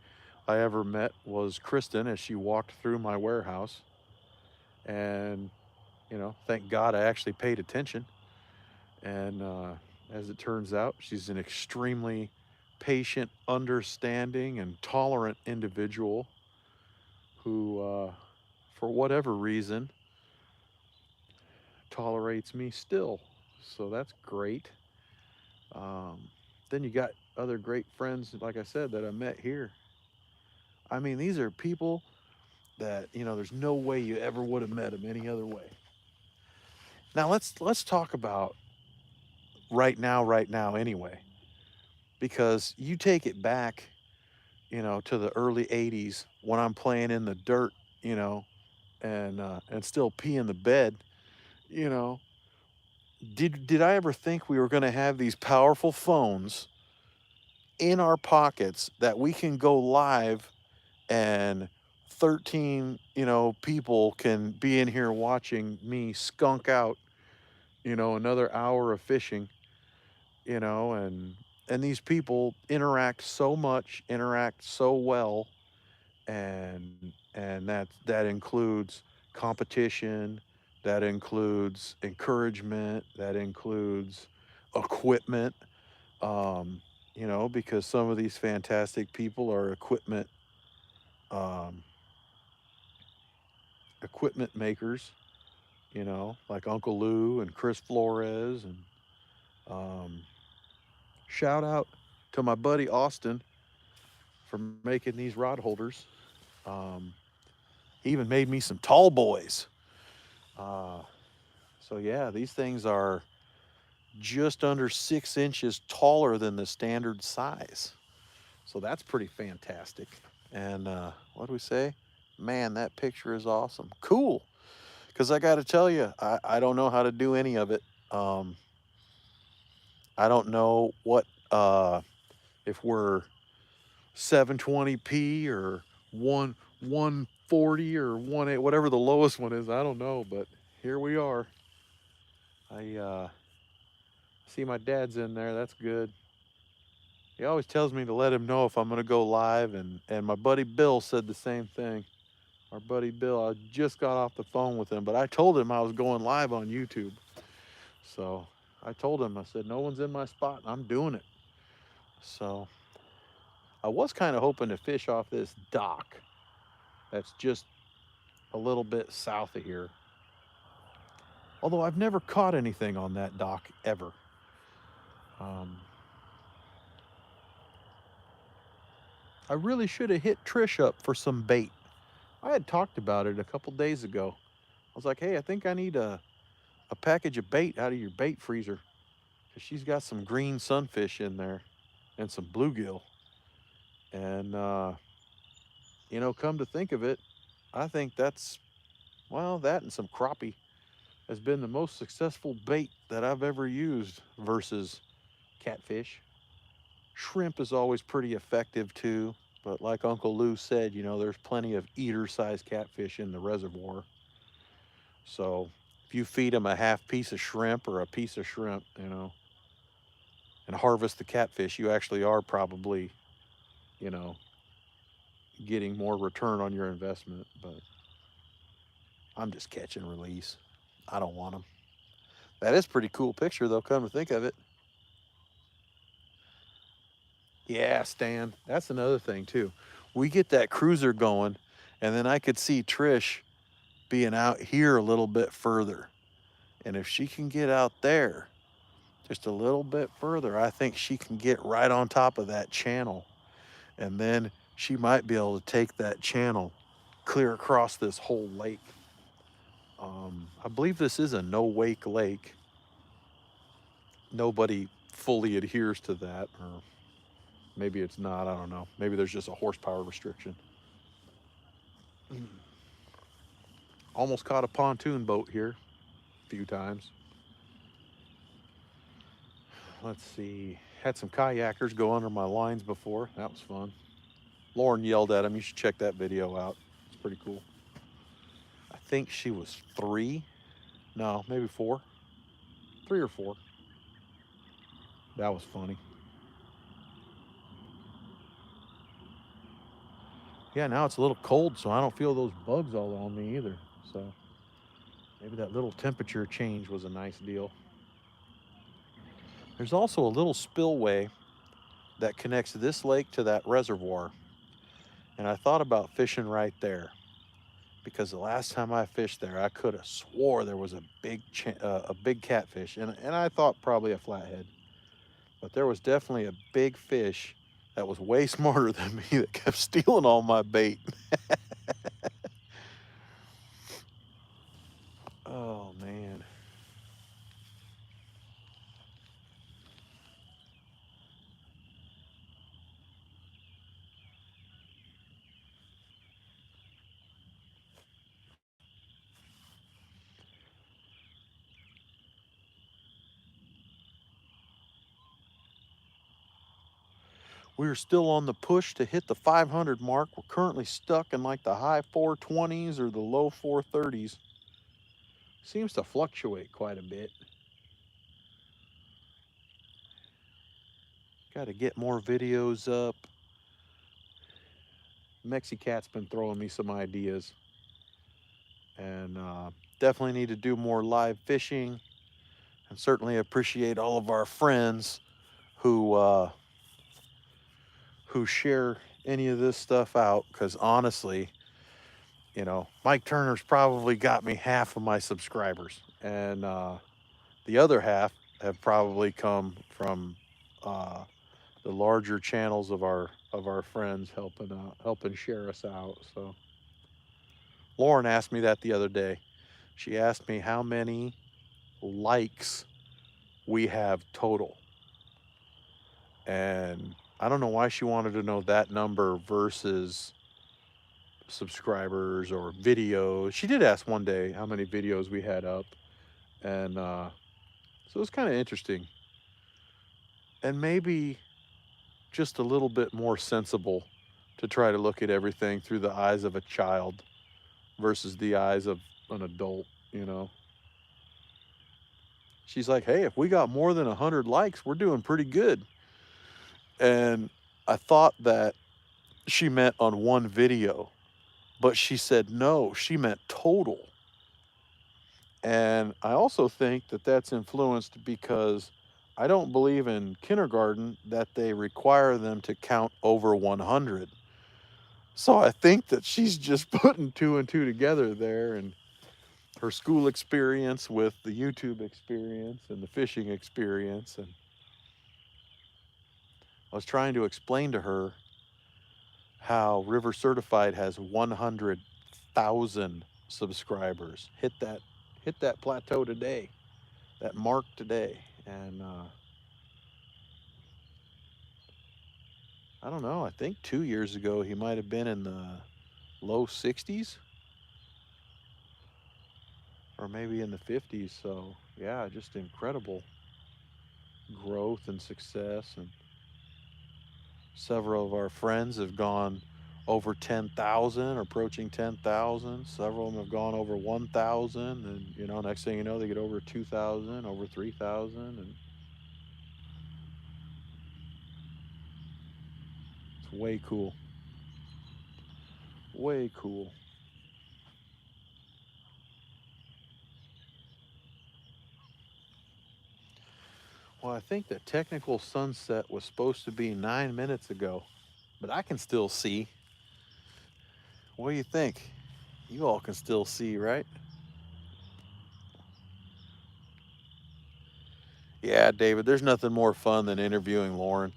ever met was Kristen as she walked through my warehouse. And, thank God I actually paid attention. And as it turns out, she's an extremely patient, understanding, and tolerant individual who, for whatever reason, tolerates me still. So that's great. Um, then you got other great friends, like I said, that I met here. I mean, these are people that there's no way you ever would have met them any other way. Now let's talk about right now, anyway, because you take it back, to the early '80s when I'm playing in the dirt, you know, and still pee in the bed, you know. Did I ever think we were going to have these powerful phones in our pockets that we can go live and 13, people can be in here watching me skunk out, another hour of fishing, and these people interact so much, interact so well, and that includes competition, that includes encouragement, that includes equipment, because some of these fantastic people are um, equipment makers, like Uncle Lou and Chris Flores. And um, shout out to my buddy Austin for making these rod holders. Um, he even made me some tall boys. Uh, so yeah, these things are just under 6 inches taller than the standard size. So that's pretty fantastic. And what do we say? Man, that picture is awesome. Cool. Because I got to tell you, I don't know how to do any of it. Um, I don't know if we're 720p or 140 or 180, whatever the lowest one is. I don't know, but here we are. I see my dad's in there. That's good. He always tells me to let him know if I'm going to go live, and my buddy Bill said the same thing. Our buddy Bill, I just got off the phone with him, but I told him I was going live on YouTube. So I told him, I said, no one's in my spot. I'm doing it. So I was kind of hoping to fish off this dock, that's just a little bit south of here. Although I've never caught anything on that dock ever. Um, I really should have hit Trish up for some bait. I had talked about it a couple days ago. I was like, hey, I think I need a package of bait out of your bait freezer. Because she's got some green sunfish in there and some bluegill. And, come to think of it, I think that's, well, that and some crappie has been the most successful bait that I've ever used versus catfish. Shrimp is always pretty effective too, but like Uncle Lou said, there's plenty of eater-sized catfish in the reservoir. So if you feed them a half piece of shrimp or a piece of shrimp, and harvest the catfish, you actually are probably, you know, getting more return on your investment. But I'm just catch and release. I don't want them. That is a pretty cool picture, though, come to think of it. Yeah, Stan, that's another thing, too. We get that cruiser going, and then I could see Trish being out here a little bit further. And if she can get out there just a little bit further, I think she can get right on top of that channel. And then she might be able to take that channel clear across this whole lake. I believe this is a no wake lake. Nobody fully adheres to that, or maybe it's not. I don't know. Maybe there's just a horsepower restriction. Almost caught a pontoon boat here a few times. Let's see. Had some kayakers go under my lines before. That was fun. Lauren yelled at him. You should check that video out. It's pretty cool. I think she was 3. No, maybe 4. 3 or 4. That was funny. Yeah, now it's a little cold, so I don't feel those bugs all on me either. So maybe that little temperature change was a nice deal. There's also a little spillway that connects this lake to that reservoir. And I thought about fishing right there because the last time I fished there, I could have swore there was a big catfish, and I thought probably a flathead, but there was definitely a big fish that was way smarter than me that kept stealing all my bait. Oh man. We are still on the push to hit the 500 mark. We're currently stuck in like the high 420s or the low 430s. Seems to fluctuate quite a bit. Got to get more videos up. MexiCat's been throwing me some ideas, and definitely need to do more live fishing. And certainly appreciate all of our friends who who share any of this stuff out. Because honestly, Mike Turner's probably got me half of my subscribers, and the other half have probably come from uh, the larger channels of our friends helping share us out. So Lauren asked me that the other day. She asked me how many likes we have total. And I don't know why she wanted to know that number versus subscribers or videos. She did ask one day how many videos we had up. And so it was kind of interesting. And maybe just a little bit more sensible to try to look at everything through the eyes of a child versus the eyes of an adult. She's like, hey, if we got more than 100 likes, we're doing pretty good. And I thought that she meant on one video, but she said no, she meant total. And I also think that that's influenced because I don't believe in kindergarten that they require them to count over 100. So I think that she's just putting two and two together there, and her school experience with the YouTube experience and the fishing experience. And I was trying to explain to her how River Certified has 100,000 subscribers. Hit that plateau today, that mark today. And I don't know, I think 2 years ago he might have been in the low 60s or maybe in the 50s. So yeah, just incredible growth and success. And several of our friends have gone over 10,000, approaching 10,000. Several of them have gone over 1,000, and next thing you know, they get over 2,000, over 3,000, and it's way cool. Way cool. Well, I think the technical sunset was supposed to be 9 minutes ago, but I can still see. What do you think? You all can still see, right? Yeah, David, there's nothing more fun than interviewing Lauren.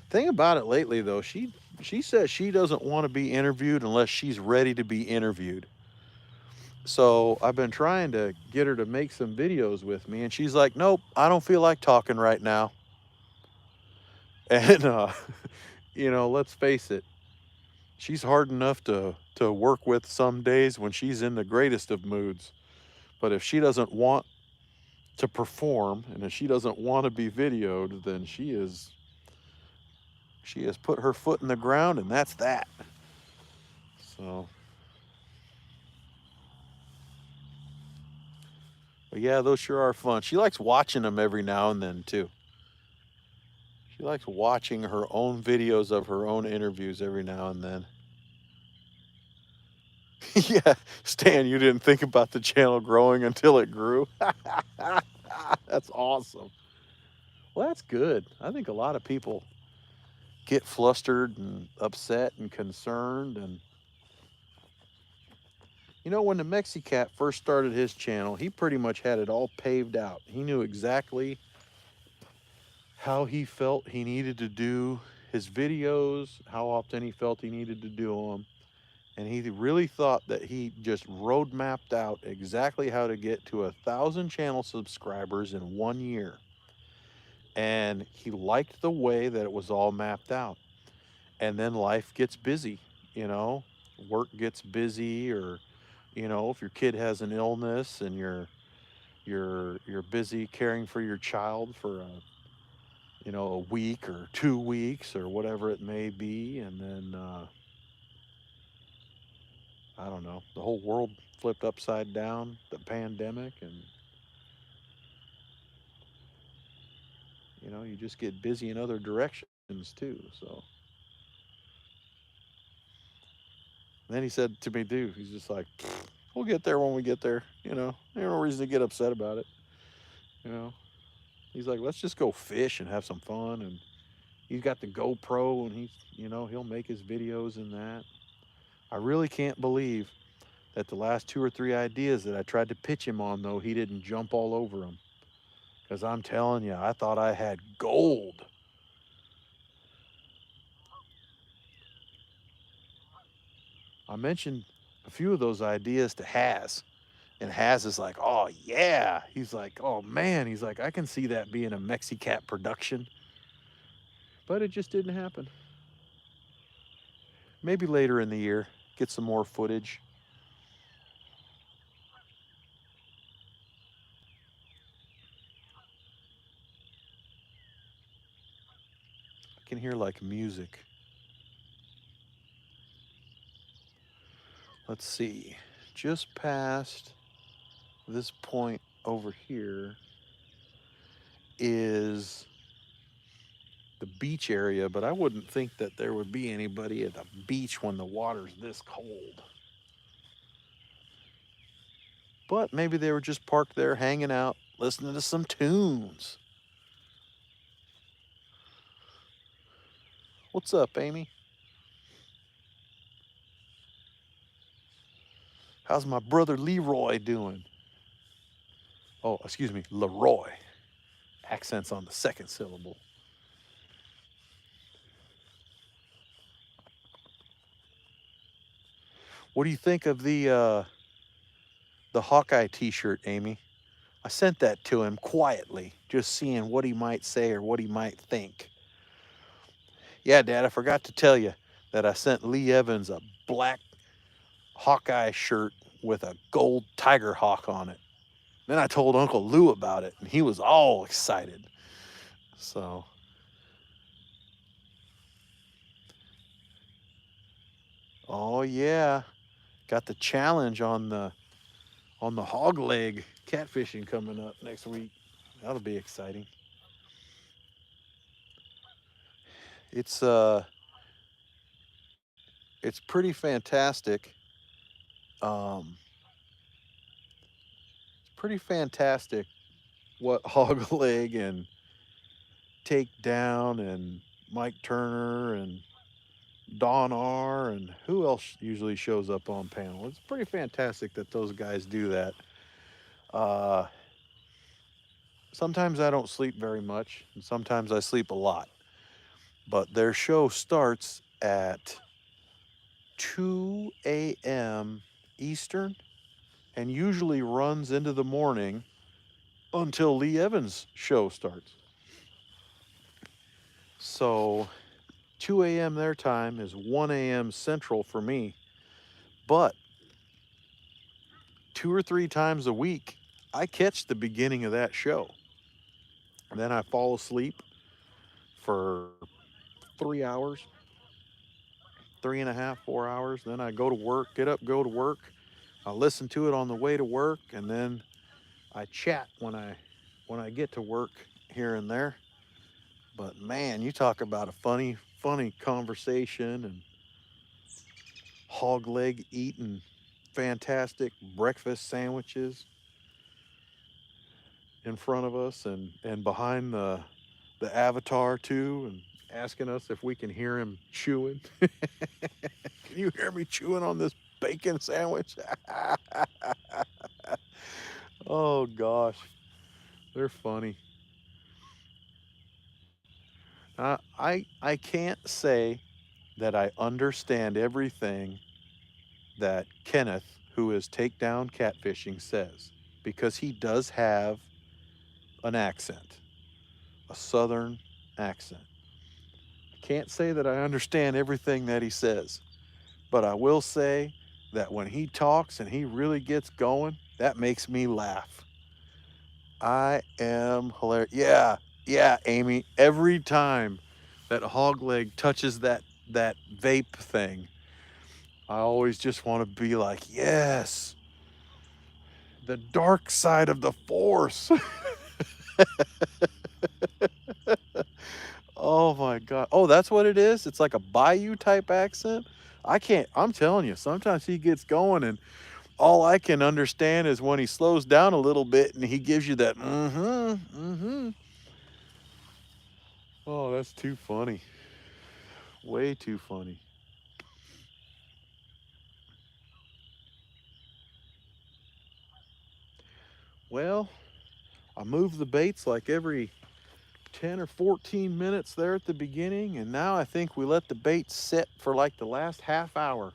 Thing about it lately though, she says she doesn't want to be interviewed unless she's ready to be interviewed. So I've been trying to get her to make some videos with me, and she's like, "Nope, I don't feel like talking right now." And let's face it, she's hard enough to work with some days when she's in the greatest of moods. But if she doesn't want to perform and if she doesn't want to be videoed, then she has put her foot in the ground, and that's that. So, but yeah, those sure are fun. She likes watching them every now and then too. She likes watching her own videos of her own interviews every now and then. Yeah, Stan, you didn't think about the channel growing until it grew. That's awesome. Well, that's good. I think a lot of people get flustered and upset and concerned. And when the Mexicat first started his channel, he pretty much had it all paved out. He knew exactly how he felt he needed to do his videos, how often he felt he needed to do them. And he really thought that he just road mapped out exactly how to get to 1,000 channel subscribers in 1 year. And he liked the way that it was all mapped out. And then life gets busy, you know, work gets busy, or if your kid has an illness and you're busy caring for your child for a week or 2 weeks or whatever it may be, and then I don't know, the whole world flipped upside down, the pandemic, and you just get busy in other directions too. So then he said to me, dude, he's just like, we'll get there when we get there. There's no reason to get upset about it. You know, he's like, let's just go fish and have some fun. And he's got the GoPro, and he'll make his videos in that. I really can't believe that the last 2 or 3 ideas that I tried to pitch him on, though, he didn't jump all over them. Because I'm telling you, I thought I had gold. I mentioned a few of those ideas to Haz, and Haz is like, "Oh yeah." He's like, "Oh man." He's like, "I can see that being a Mexicat production," but it just didn't happen. Maybe later in the year, get some more footage. I can hear like music. Let's see. Just past this point over here is the beach area, but I wouldn't think that there would be anybody at the beach when the water's this cold. But maybe they were just parked there hanging out, listening to some tunes. What's up, Amy? How's my brother Leroy doing? Oh, excuse me, Leroy. Accents on the second syllable. What do you think of the Hawkeye T-shirt, Amy? I sent that to him quietly, just seeing what he might say or what he might think. Yeah, Dad, I forgot to tell you that I sent Lee Evans a black Hawkeye shirt with a gold tiger hawk on it. Then I told Uncle Lou about it, and he was all excited. So, oh yeah, got the challenge on the hog leg catfishing coming up next week. That'll be exciting. It's uh it's pretty fantastic. Um, it's pretty fantastic what hog leg and takedown and Mike Turner and Don R and who else usually shows up on panel. It's pretty fantastic that those guys do that. Uh, Sometimes I don't sleep very much, and sometimes I sleep a lot. But their show starts at 2 a.m. Eastern and usually runs into the morning until Lee Evans' show starts. So 2 a.m. their time is 1 a.m. Central for me. But 2 or 3 times a week, I catch the beginning of that show. And then I fall asleep for 3 hours, 3.5, 4 hours. Then I go to work, get up, go to work. I listen to it on the way to work, and then I chat when I get to work here and there. But man, you talk about a funny conversation and hog leg eating fantastic breakfast sandwiches in front of us and behind the avatar too, and asking us if we can hear him chewing. Can you hear me chewing on this bacon sandwich? Oh gosh, they're funny. I can't say that I understand everything that Kenneth, who is Takedown Catfishing, says, because he does have an accent, a southern accent. I can't say that I understand everything that he says, but I will say that when he talks and he really gets going, that makes me laugh. I am hilarious. Yeah, yeah, Amy. Every time that hog leg touches that vape thing, I always just want to be like, yes, the dark side of the force. Oh my god. Oh, that's what it is? It's like a bayou type accent? I can't I'm telling you, sometimes he gets going and all I can understand is when he slows down a little bit and he gives you that mm-hmm, mm-hmm. Oh, that's too funny. Way too funny. Well, I move the baits like every 10 or 14 minutes there at the beginning, and now I think we let the bait sit for like the last half hour.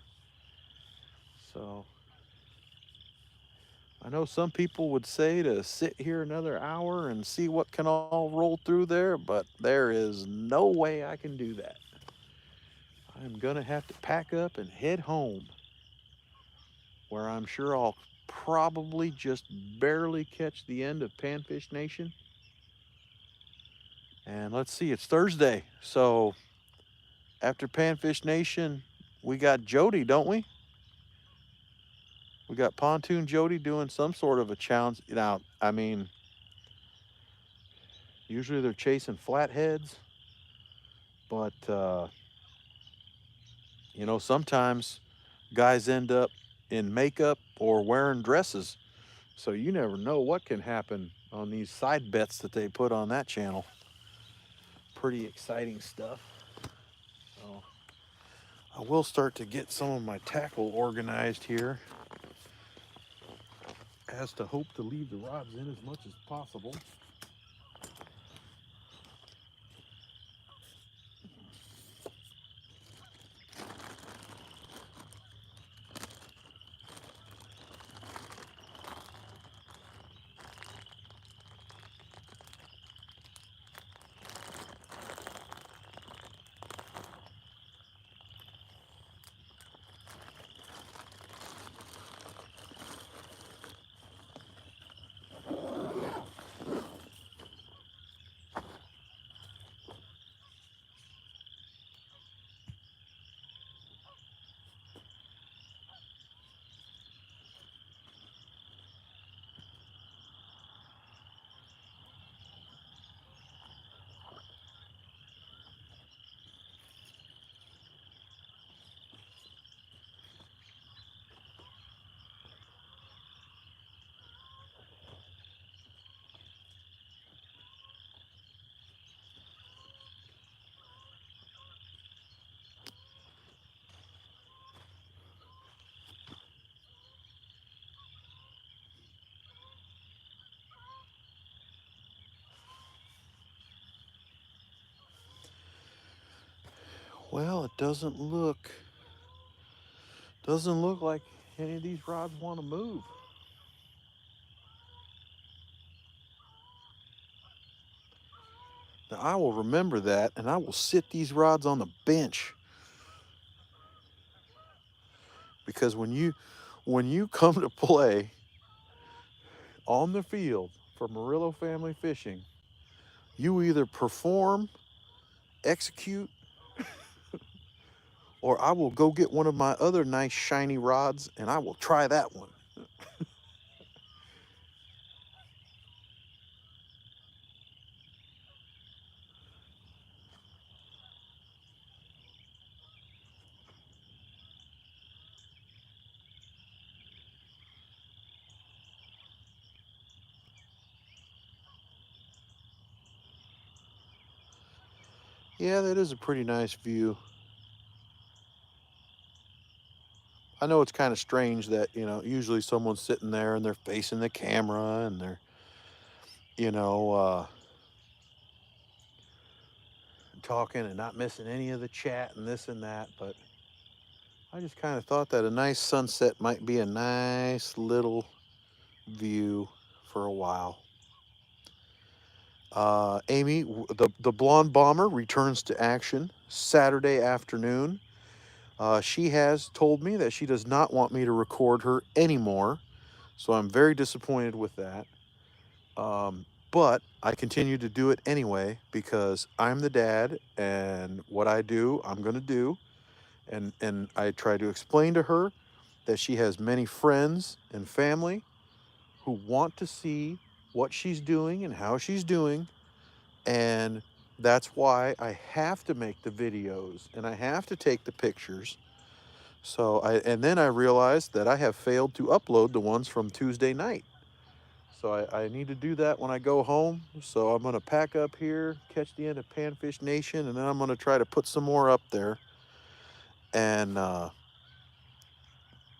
So I know some people would say to sit here another hour and see what can all roll through there, but there is no way I can do that. I'm gonna have to pack up and head home, where I'm sure I'll probably just barely catch the end of Panfish Nation. And let's see, it's Thursday, so after Panfish Nation, we got Jody, don't we? We got Pontoon Jody doing some sort of a challenge. Now, I mean, usually they're chasing flatheads, but sometimes guys end up in makeup or wearing dresses. So you never know what can happen on these side bets that they put on that channel. Pretty exciting stuff. So I will start to get some of my tackle organized here. as to hope to leave the rods in as much as possible. Well, it doesn't look like any of these rods want to move. Now I will remember that, and I will sit these rods on the bench, because when you come to play on the field for Murillo Family Fishing, you either perform, execute, or I will go get one of my other nice shiny rods and I will try that one. Yeah, that is a pretty nice view. I know it's kind of strange that, usually someone's sitting there and they're facing the camera and they're, you know, uh, talking and not missing any of the chat and this and that. But I just kind of thought that a nice sunset might be a nice little view for a while. Amy, the blonde bomber returns to action Saturday afternoon. She has told me that she does not want me to record her anymore, so I'm very disappointed with that. But I continue to do it anyway because I'm the dad, and what I do, I'm going to do. And I try to explain to her that she has many friends and family who want to see what she's doing and how she's doing. And that's why I have to make the videos and I have to take the pictures. And then I realized that I have failed to upload the ones from Tuesday night. So I need to do that when I go home. So I'm going to pack up here, catch the end of Panfish Nation, and then I'm going to try to put some more up there. And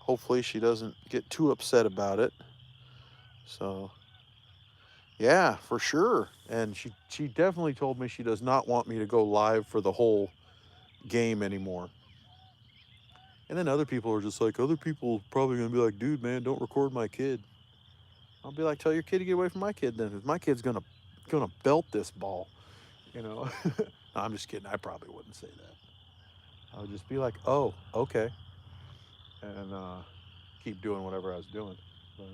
hopefully she doesn't get too upset about it. So, yeah, for sure. And she definitely told me she does not want me to go live for the whole game anymore. And then other people are just like, other people probably going to be like, dude, man, don't record my kid. I'll be like, tell your kid to get away from my kid then, because my kid's gonna belt this ball, No, I'm just kidding. I probably wouldn't say that. I would just be like, oh, okay, and keep doing whatever I was doing. But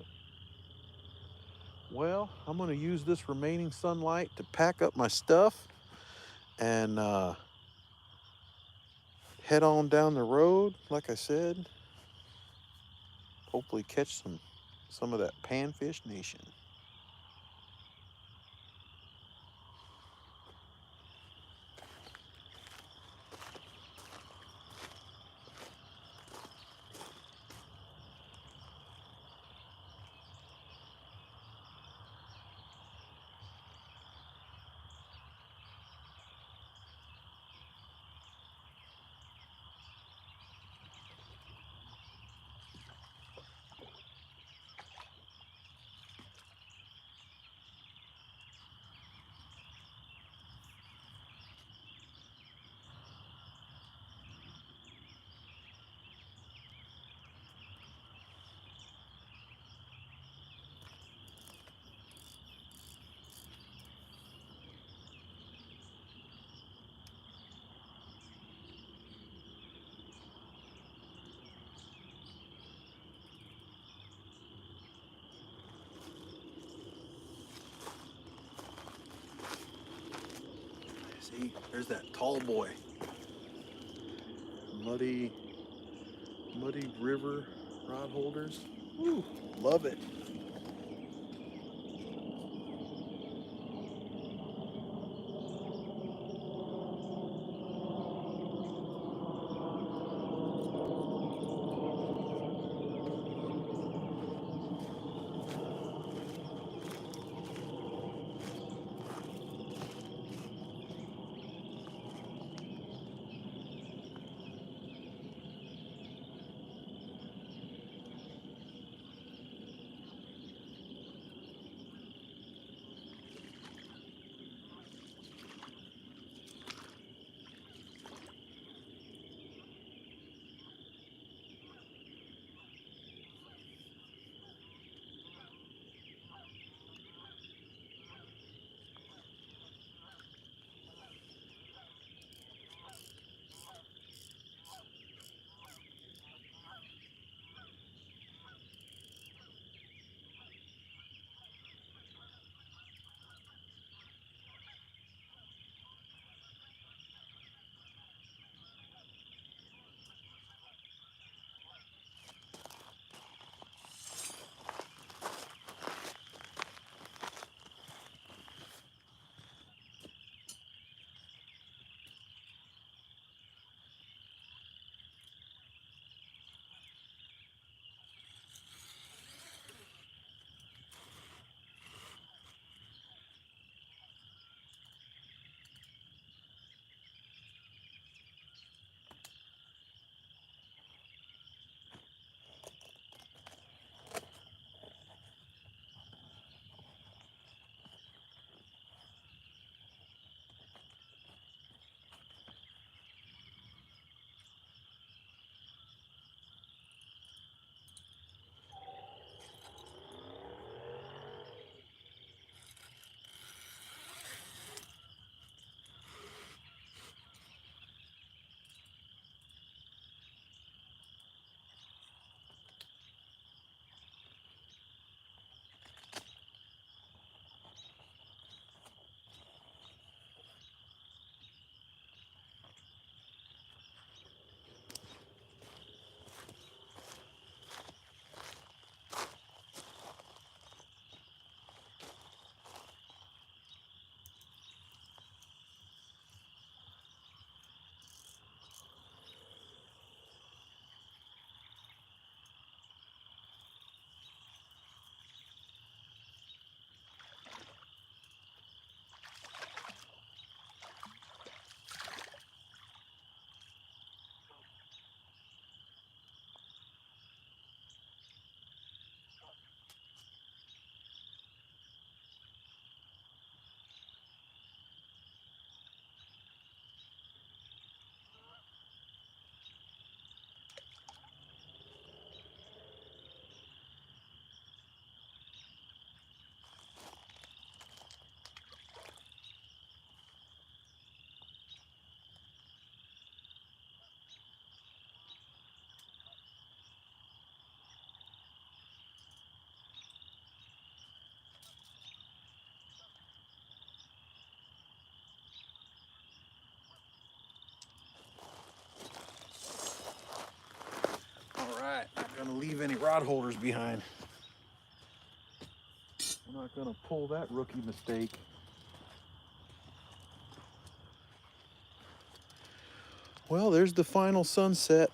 well, I'm gonna use this remaining sunlight to pack up my stuff and head on down the road. Like I said, hopefully catch some of that Panfish Nation. See, there's that tall boy. Muddy, muddy river rod holders. Woo, love it. All right, not gonna leave any rod holders behind. I'm not gonna pull that rookie mistake. Well, there's the final sunset,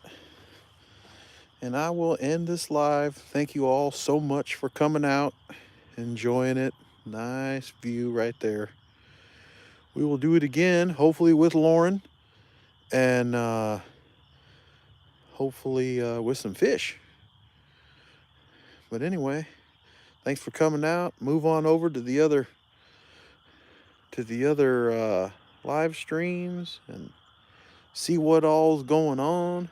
and I will end this live. Thank you all so much for coming out, enjoying it. Nice view right there. We will do it again, hopefully with Lauren, and hopefully with some fish. But anyway, thanks for coming out. Move on over to the other live streams and see what all's going on.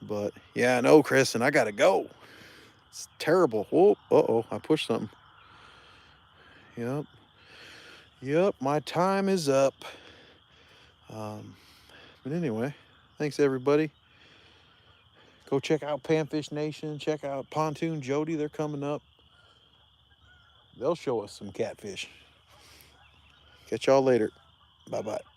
But yeah, I know, Chris, and I gotta go. It's terrible. Whoa, uh-oh, I pushed something. Yep, my time is up. But anyway, thanks everybody. Go check out Panfish Nation. Check out Pontoon Jody. They're coming up. They'll show us some catfish. Catch y'all later. Bye bye.